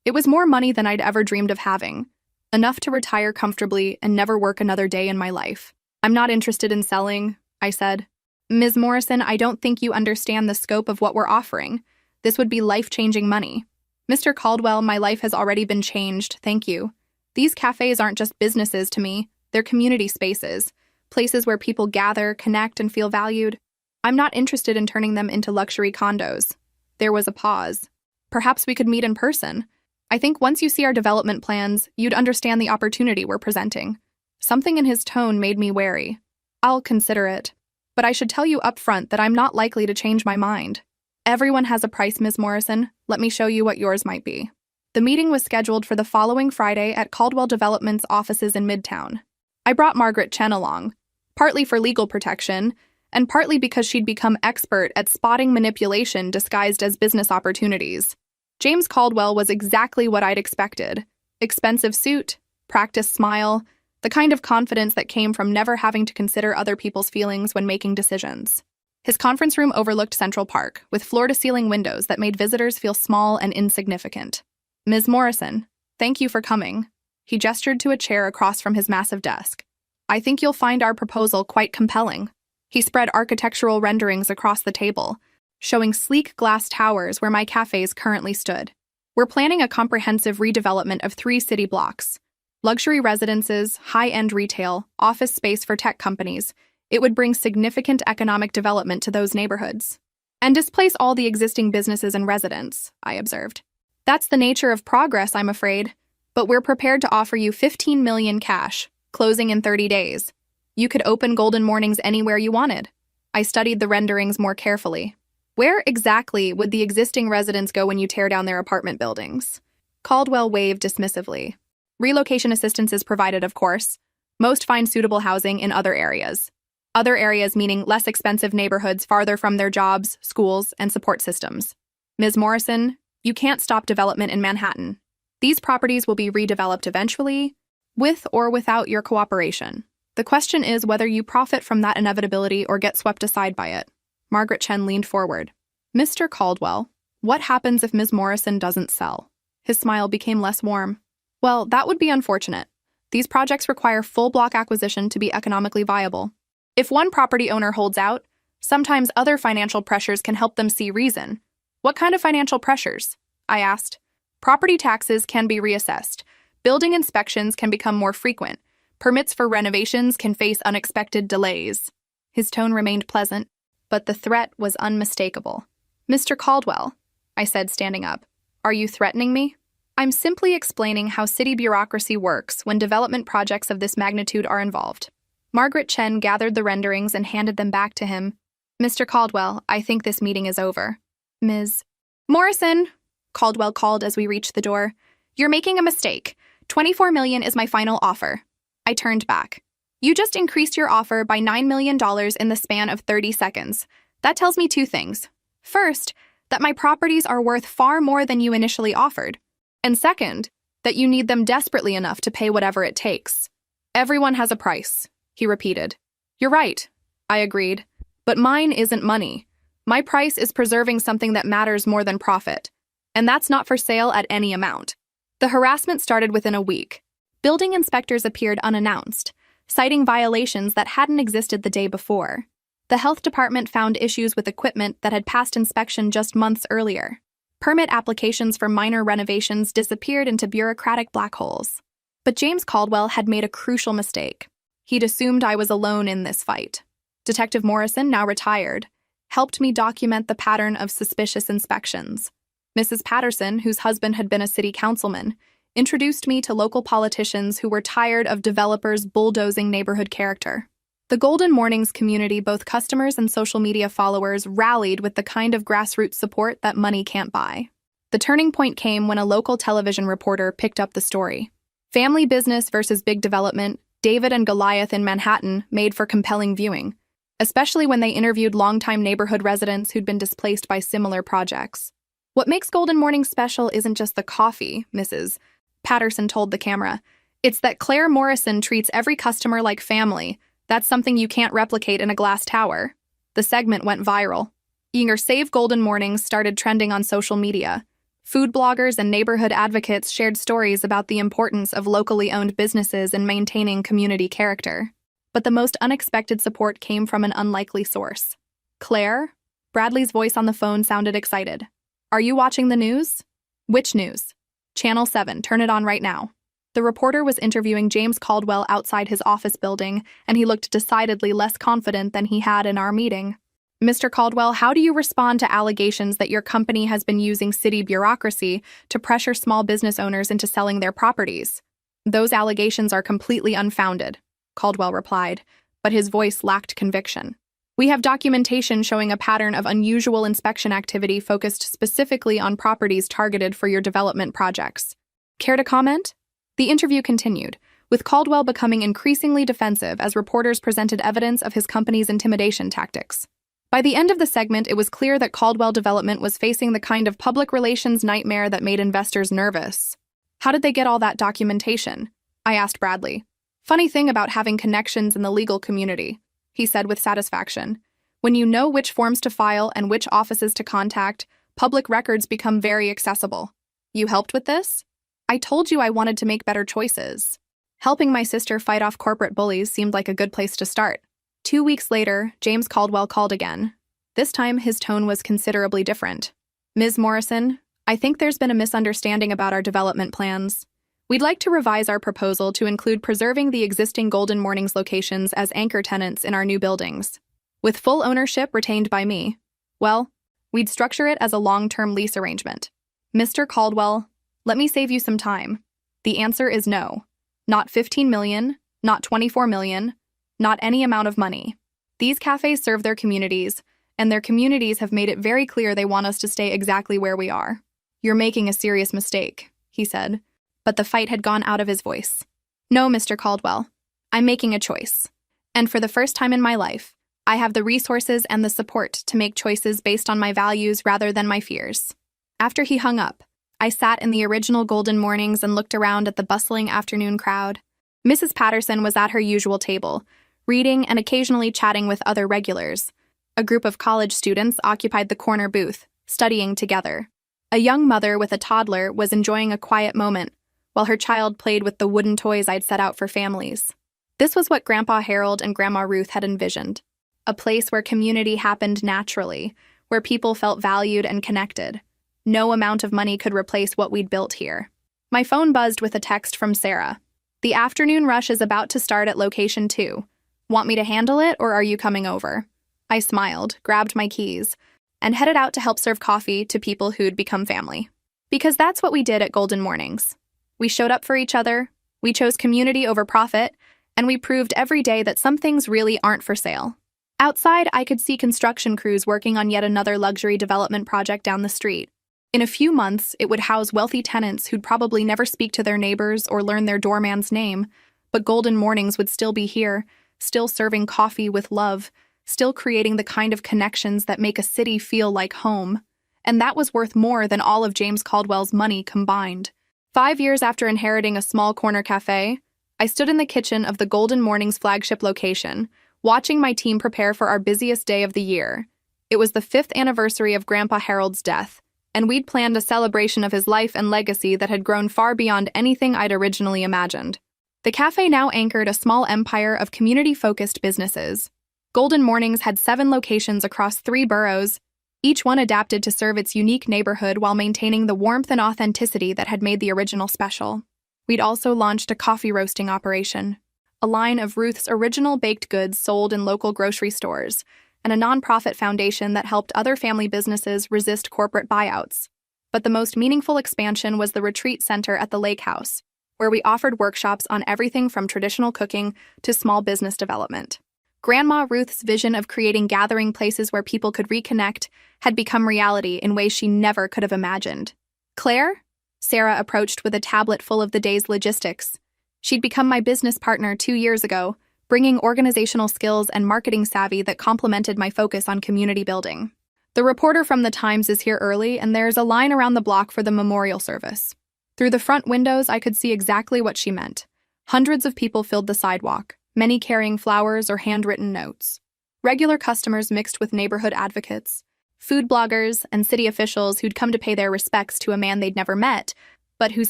It was more money than I'd ever dreamed of having. Enough to retire comfortably and never work another day in my life. I'm not interested in selling, I said. Ms. Morrison, I don't think you understand the scope of what we're offering. This would be life-changing money. Mr. Caldwell, my life has already been changed, thank you. These cafes aren't just businesses to me, they're community spaces, places where people gather, connect, and feel valued. I'm not interested in turning them into luxury condos. There was a pause. Perhaps we could meet in person. I think once you see our development plans, you'd understand the opportunity we're presenting. Something in his tone made me wary. I'll consider it. But I should tell you up front that I'm not likely to change my mind. Everyone has a price, Ms. Morrison. Let me show you what yours might be. The meeting was scheduled for the following Friday at Caldwell Development's offices in Midtown. I brought Margaret Chen along, partly for legal protection, and partly because she'd become expert at spotting manipulation disguised as business opportunities. James Caldwell was exactly what I'd expected. Expensive suit, practiced smile, the kind of confidence that came from never having to consider other people's feelings when making decisions. His conference room overlooked Central Park, with floor-to-ceiling windows that made visitors feel small and insignificant. Ms. Morrison, thank you for coming. He gestured to a chair across from his massive desk. I think you'll find our proposal quite compelling. He spread architectural renderings across the table, showing sleek glass towers where my cafes currently stood. We're planning a comprehensive redevelopment of 3 city blocks. Luxury residences, high-end retail, office space for tech companies. It would bring significant economic development to those neighborhoods. And displace all the existing businesses and residents, I observed. That's the nature of progress, I'm afraid. But we're prepared to offer you $15 million cash, closing in 30 days. You could open Golden Mornings anywhere you wanted. I studied the renderings more carefully. Where exactly would the existing residents go when you tear down their apartment buildings? Caldwell waved dismissively. Relocation assistance is provided, of course. Most find suitable housing in other areas. Other areas meaning less expensive neighborhoods farther from their jobs, schools, and support systems. Ms. Morrison, you can't stop development in Manhattan. These properties will be redeveloped eventually, with or without your cooperation. The question is whether you profit from that inevitability or get swept aside by it. Margaret Chen leaned forward. Mr. Caldwell, what happens if Ms. Morrison doesn't sell? His smile became less warm. Well, that would be unfortunate. These projects require full block acquisition to be economically viable. If one property owner holds out, sometimes other financial pressures can help them see reason. What kind of financial pressures? I asked. Property taxes can be reassessed. Building inspections can become more frequent. Permits for renovations can face unexpected delays. His tone remained pleasant, but the threat was unmistakable. Mr. Caldwell, I said, standing up, are you threatening me? I'm simply explaining how city bureaucracy works when development projects of this magnitude are involved. Margaret Chen gathered the renderings and handed them back to him. Mr. Caldwell, I think this meeting is over. Ms. Morrison, Caldwell called as we reached the door. You're making a mistake. $24 million is my final offer. I turned back. You just increased your offer by $9 million in the span of 30 seconds. That tells me 2 things. First, that my properties are worth far more than you initially offered. And second, that you need them desperately enough to pay whatever it takes. Everyone has a price, he repeated. You're right, I agreed. But mine isn't money. My price is preserving something that matters more than profit. And that's not for sale at any amount. The harassment started within a week. Building inspectors appeared unannounced, citing violations that hadn't existed the day before. The health department found issues with equipment that had passed inspection just months earlier. Permit applications for minor renovations disappeared into bureaucratic black holes. But James Caldwell had made a crucial mistake. He'd assumed I was alone in this fight. Detective Morrison, now retired, helped me document the pattern of suspicious inspections. Mrs. Patterson, whose husband had been a city councilman, introduced me to local politicians who were tired of developers bulldozing neighborhood character. The Golden Mornings community, both customers and social media followers, rallied with the kind of grassroots support that money can't buy. The turning point came when a local television reporter picked up the story. Family business versus big development, David and Goliath in Manhattan made for compelling viewing, especially when they interviewed longtime neighborhood residents who'd been displaced by similar projects. What makes Golden Mornings special isn't just the coffee, Mrs. Patterson told the camera. It's that Claire Morrison treats every customer like family. That's something you can't replicate in a glass tower. The segment went viral. Your Save Golden Mornings started trending on social media. Food bloggers and neighborhood advocates shared stories about the importance of locally owned businesses in maintaining community character. But the most unexpected support came from an unlikely source. Claire? Bradley's voice on the phone sounded excited. Are you watching the news? Which news? Channel 7, turn it on right now. The reporter was interviewing James Caldwell outside his office building, and he looked decidedly less confident than he had in our meeting. Mr. Caldwell, how do you respond to allegations that your company has been using city bureaucracy to pressure small business owners into selling their properties? Those allegations are completely unfounded, Caldwell replied, but his voice lacked conviction. We have documentation showing a pattern of unusual inspection activity focused specifically on properties targeted for your development projects. Care to comment? The interview continued, with Caldwell becoming increasingly defensive as reporters presented evidence of his company's intimidation tactics. By the end of the segment, it was clear that Caldwell Development was facing the kind of public relations nightmare that made investors nervous. How did they get all that documentation? I asked Bradley. Funny thing about having connections in the legal community, he said with satisfaction. When you know which forms to file and which offices to contact, public records become very accessible. You helped with this? I told you I wanted to make better choices. Helping my sister fight off corporate bullies seemed like a good place to start. 2 weeks later, James Caldwell called again. This time, his tone was considerably different. Ms. Morrison, I think there's been a misunderstanding about our development plans. We'd like to revise our proposal to include preserving the existing Golden Mornings locations as anchor tenants in our new buildings. With full ownership retained by me, well, we'd structure it as a long-term lease arrangement. Mr. Caldwell, let me save you some time. The answer is no. Not $15 million, not $24 million, not any amount of money. These cafes serve their communities, and their communities have made it very clear they want us to stay exactly where we are. You're making a serious mistake, he said, but the fight had gone out of his voice. No, Mr. Caldwell, I'm making a choice. And for the first time in my life, I have the resources and the support to make choices based on my values rather than my fears. After he hung up, I sat in the original Golden Mornings and looked around at the bustling afternoon crowd. Mrs. Patterson was at her usual table, reading and occasionally chatting with other regulars. A group of college students occupied the corner booth, studying together. A young mother with a toddler was enjoying a quiet moment, while her child played with the wooden toys I'd set out for families. This was what Grandpa Harold and Grandma Ruth had envisioned. A place where community happened naturally, where people felt valued and connected. No amount of money could replace what we'd built here. My phone buzzed with a text from Sarah. The afternoon rush is about to start at location 2. Want me to handle it, or are you coming over? I smiled, grabbed my keys, and headed out to help serve coffee to people who'd become family. Because that's what we did at Golden Mornings. We showed up for each other, we chose community over profit, and we proved every day that some things really aren't for sale. Outside, I could see construction crews working on yet another luxury development project down the street. In a few months, it would house wealthy tenants who'd probably never speak to their neighbors or learn their doorman's name, but Golden Mornings would still be here, still serving coffee with love, still creating the kind of connections that make a city feel like home. and that was worth more than all of James Caldwell's money combined. 5 years after inheriting a small corner cafe, I stood in the kitchen of the Golden Mornings flagship location, watching my team prepare for our busiest day of the year. It was the 5th anniversary of Grandpa Harold's death, and we'd planned a celebration of his life and legacy that had grown far beyond anything I'd originally imagined. The cafe now anchored a small empire of community-focused businesses. Golden Mornings had 7 locations across 3 boroughs, each one adapted to serve its unique neighborhood while maintaining the warmth and authenticity that had made the original special. We'd also launched a coffee roasting operation, a line of Ruth's original baked goods sold in local grocery stores, and a nonprofit foundation that helped other family businesses resist corporate buyouts. But the most meaningful expansion was the retreat center at the lake house, where we offered workshops on everything from traditional cooking to small business development. Grandma Ruth's vision of creating gathering places where people could reconnect had become reality in ways she never could have imagined. Claire? Sarah approached with a tablet full of the day's logistics. She'd become my business partner 2 years ago, bringing organizational skills and marketing savvy that complemented my focus on community building. The reporter from the Times is here early, and there's a line around the block for the memorial service. Through the front windows, I could see exactly what she meant. Hundreds of people filled the sidewalk, many carrying flowers or handwritten notes. Regular customers mixed with neighborhood advocates, food bloggers, and city officials who'd come to pay their respects to a man they'd never met, but whose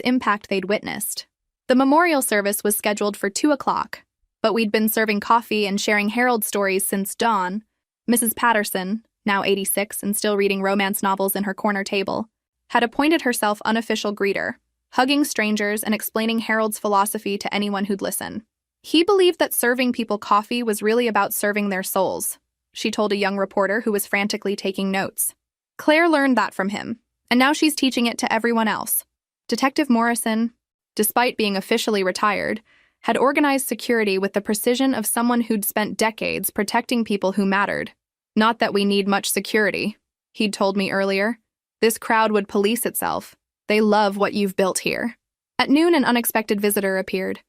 impact they'd witnessed. The memorial service was scheduled for 2 o'clock, but we'd been serving coffee and sharing Harold stories since dawn. Mrs. Patterson, now 86 and still reading romance novels in her corner table, had appointed herself unofficial greeter, hugging strangers and explaining Harold's philosophy to anyone who'd listen. He believed that serving people coffee was really about serving their souls, she told a young reporter who was frantically taking notes. Claire learned that from him, and now she's teaching it to everyone else. Detective Morrison, despite being officially retired, had organized security with the precision of someone who'd spent decades protecting people who mattered. Not that we need much security, he'd told me earlier. This crowd would police itself. They love what you've built here. At noon, an unexpected visitor appeared.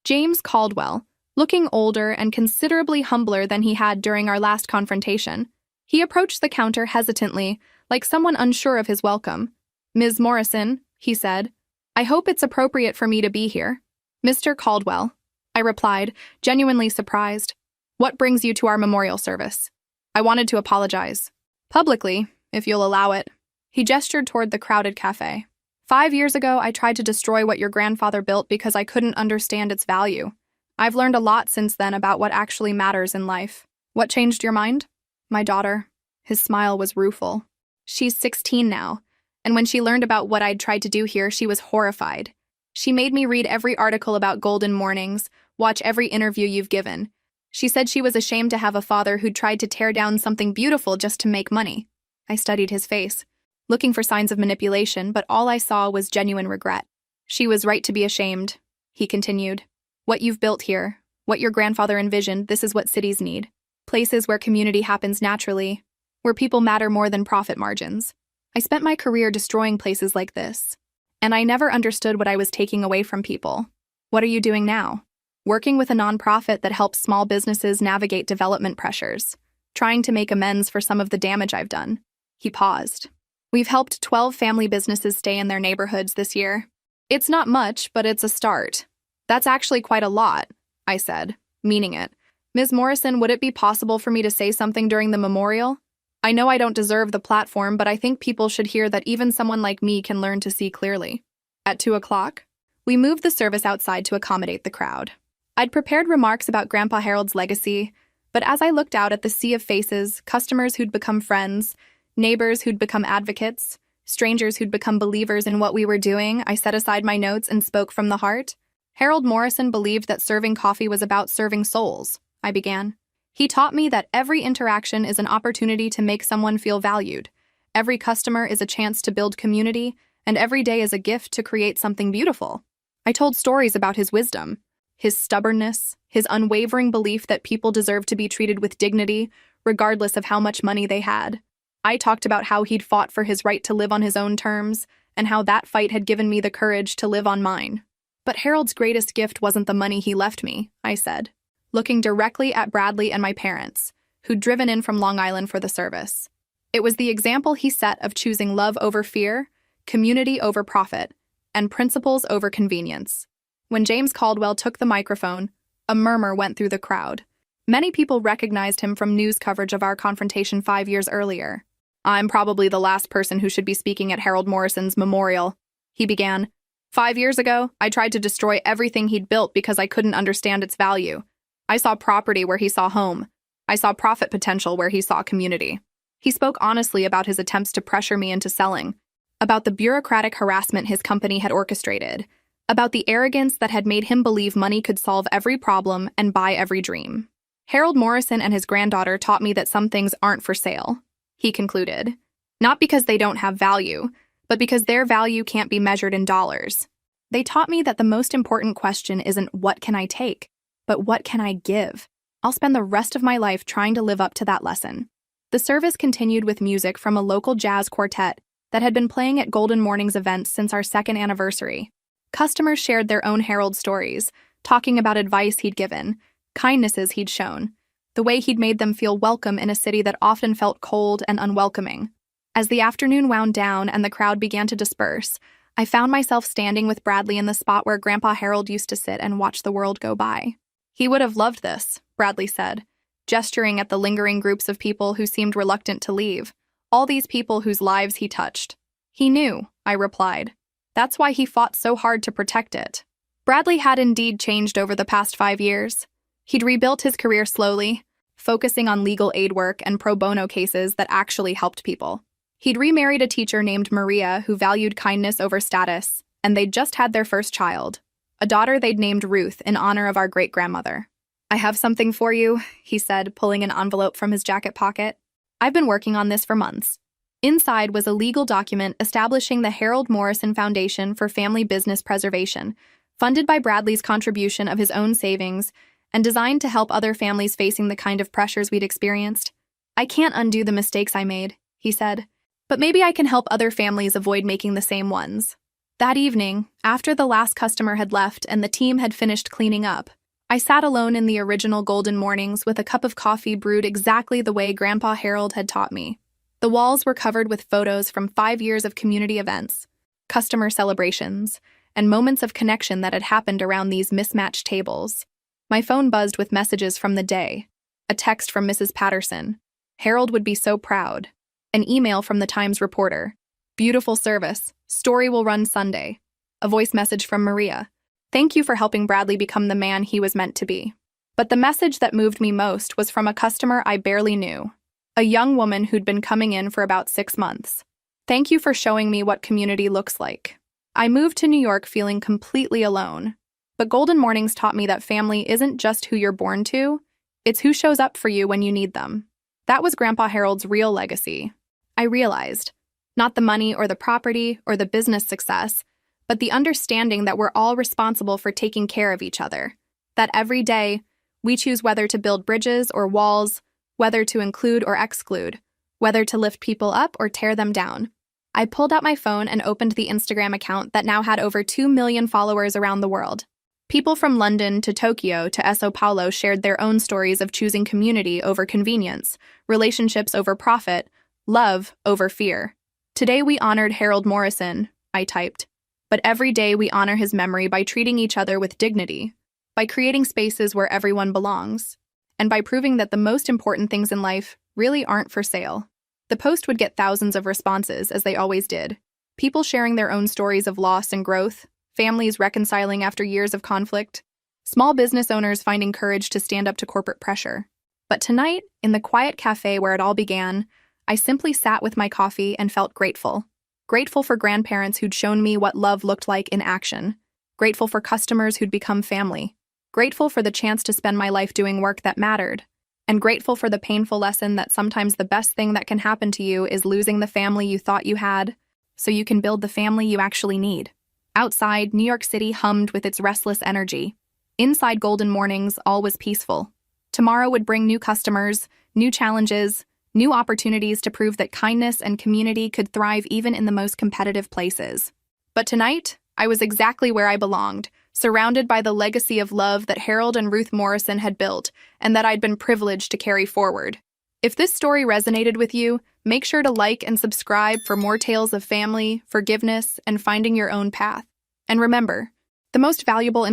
James Caldwell, looking older and considerably humbler than he had during our last confrontation. He approached the counter hesitantly, like someone unsure of his welcome. "Ms. Morrison," he said, "I hope it's appropriate for me to be here." "Mr. Caldwell," I replied, genuinely surprised. "What brings you to our memorial service?" I wanted to apologize. Publicly, if you'll allow it. He gestured toward the crowded cafe. 5 years ago, I tried to destroy what your grandfather built because I couldn't understand its value. I've learned a lot since then about what actually matters in life. What changed your mind? My daughter. His smile was rueful. She's 16 now, and when she learned about what I'd tried to do here, she was horrified. She made me read every article about Golden Mornings, watch every interview you've given. She said she was ashamed to have a father who'd tried to tear down something beautiful just to make money. I studied his face, looking for signs of manipulation, but all I saw was genuine regret. She was right to be ashamed, he continued. What you've built here, what your grandfather envisioned, this is what cities need. Places where community happens naturally, where people matter more than profit margins. I spent my career destroying places like this, and I never understood what I was taking away from people. What are you doing now? Working with a nonprofit that helps small businesses navigate development pressures, trying to make amends for some of the damage I've done. He paused. We've helped 12 family businesses stay in their neighborhoods this year. It's not much, but it's a start. That's actually quite a lot, I said, meaning it. Ms. Morrison, would it be possible for me to say something during the memorial? I know I don't deserve the platform, but I think people should hear that even someone like me can learn to see clearly. At 2 o'clock, we moved the service outside to accommodate the crowd. I'd prepared remarks about Grandpa Harold's legacy, but as I looked out at the sea of faces, customers who'd become friends, neighbors who'd become advocates, strangers who'd become believers in what we were doing, I set aside my notes and spoke from the heart. Harold Morrison believed that serving coffee was about serving souls, I began. He taught me that every interaction is an opportunity to make someone feel valued. Every customer is a chance to build community, and every day is a gift to create something beautiful. I told stories about his wisdom, his stubbornness, his unwavering belief that people deserve to be treated with dignity, regardless of how much money they had. I talked about how he'd fought for his right to live on his own terms, and how that fight had given me the courage to live on mine. But Harold's greatest gift wasn't the money he left me, I said, looking directly at Bradley and my parents, who'd driven in from Long Island for the service. It was the example he set of choosing love over fear, community over profit, and principles over convenience. When James Caldwell took the microphone, a murmur went through the crowd. Many people recognized him from news coverage of our confrontation 5 years earlier. "I'm probably the last person who should be speaking at Harold Morrison's memorial," he began. "5 years ago, I tried to destroy everything he'd built because I couldn't understand its value. I saw property where he saw home. I saw profit potential where he saw community." He spoke honestly about his attempts to pressure me into selling, about the bureaucratic harassment his company had orchestrated, about the arrogance that had made him believe money could solve every problem and buy every dream. "Harold Morrison and his granddaughter taught me that some things aren't for sale," he concluded. "Not because they don't have value, but because their value can't be measured in dollars. They taught me that the most important question isn't what can I take, but what can I give. I'll spend the rest of my life trying to live up to that lesson." The service continued with music from a local jazz quartet that had been playing at Golden Morning's events since our second anniversary. Customers shared their own Harold stories, talking about advice he'd given, kindnesses he'd shown, the way he'd made them feel welcome in a city that often felt cold and unwelcoming. As the afternoon wound down and the crowd began to disperse, I found myself standing with Bradley in the spot where Grandpa Harold used to sit and watch the world go by. "He would have loved this," Bradley said, gesturing at the lingering groups of people who seemed reluctant to leave, all these people whose lives he touched. "He knew," I replied. "That's why he fought so hard to protect it." Bradley had indeed changed over the past 5 years. He'd rebuilt his career slowly, focusing on legal aid work and pro bono cases that actually helped people. He'd remarried a teacher named Maria who valued kindness over status, and they'd just had their first child, a daughter they'd named Ruth in honor of our great-grandmother. "I have something for you," he said, pulling an envelope from his jacket pocket. "I've been working on this for months." Inside was a legal document establishing the Harold Morrison Foundation for Family Business Preservation, funded by Bradley's contribution of his own savings and designed to help other families facing the kind of pressures we'd experienced. "I can't undo the mistakes I made," he said, "but maybe I can help other families avoid making the same ones." That evening, after the last customer had left and the team had finished cleaning up, I sat alone in the original Golden Mornings with a cup of coffee brewed exactly the way Grandpa Harold had taught me. The walls were covered with photos from 5 years of community events, customer celebrations, and moments of connection that had happened around these mismatched tables. My phone buzzed with messages from the day. A text from Mrs. Patterson. "Harold would be so proud." An email from the Times reporter. "Beautiful service. Story will run Sunday." A voice message from Maria. "Thank you for helping Bradley become the man he was meant to be." But the message that moved me most was from a customer I barely knew. A young woman who'd been coming in for about 6 months. "Thank you for showing me what community looks like. I moved to New York feeling completely alone. But Golden Mornings taught me that family isn't just who you're born to, it's who shows up for you when you need them." That was Grandpa Harold's real legacy. I realized, not the money or the property or the business success, but the understanding that we're all responsible for taking care of each other. That every day, we choose whether to build bridges or walls, whether to include or exclude, whether to lift people up or tear them down. I pulled out my phone and opened the Instagram account that now had over 2 million followers around the world. People from London to Tokyo to Sao Paulo shared their own stories of choosing community over convenience, relationships over profit, love over fear. "Today we honored Harold Morrison," I typed. "But every day we honor his memory by treating each other with dignity, by creating spaces where everyone belongs, and by proving that the most important things in life really aren't for sale." The post would get thousands of responses, as they always did. People sharing their own stories of loss and growth, families reconciling after years of conflict, small business owners finding courage to stand up to corporate pressure. But tonight, in the quiet cafe where it all began, I simply sat with my coffee and felt grateful. Grateful for grandparents who'd shown me what love looked like in action. Grateful for customers who'd become family. Grateful for the chance to spend my life doing work that mattered. And grateful for the painful lesson that sometimes the best thing that can happen to you is losing the family you thought you had, so you can build the family you actually need. Outside, New York City hummed with its restless energy. Inside Golden Mornings, all was peaceful. Tomorrow would bring new customers, new challenges, new opportunities to prove that kindness and community could thrive even in the most competitive places. But tonight, I was exactly where I belonged, surrounded by the legacy of love that Harold and Ruth Morrison had built and that I'd been privileged to carry forward. If this story resonated with you, make sure to like and subscribe for more tales of family, forgiveness, and finding your own path. And remember, the most valuable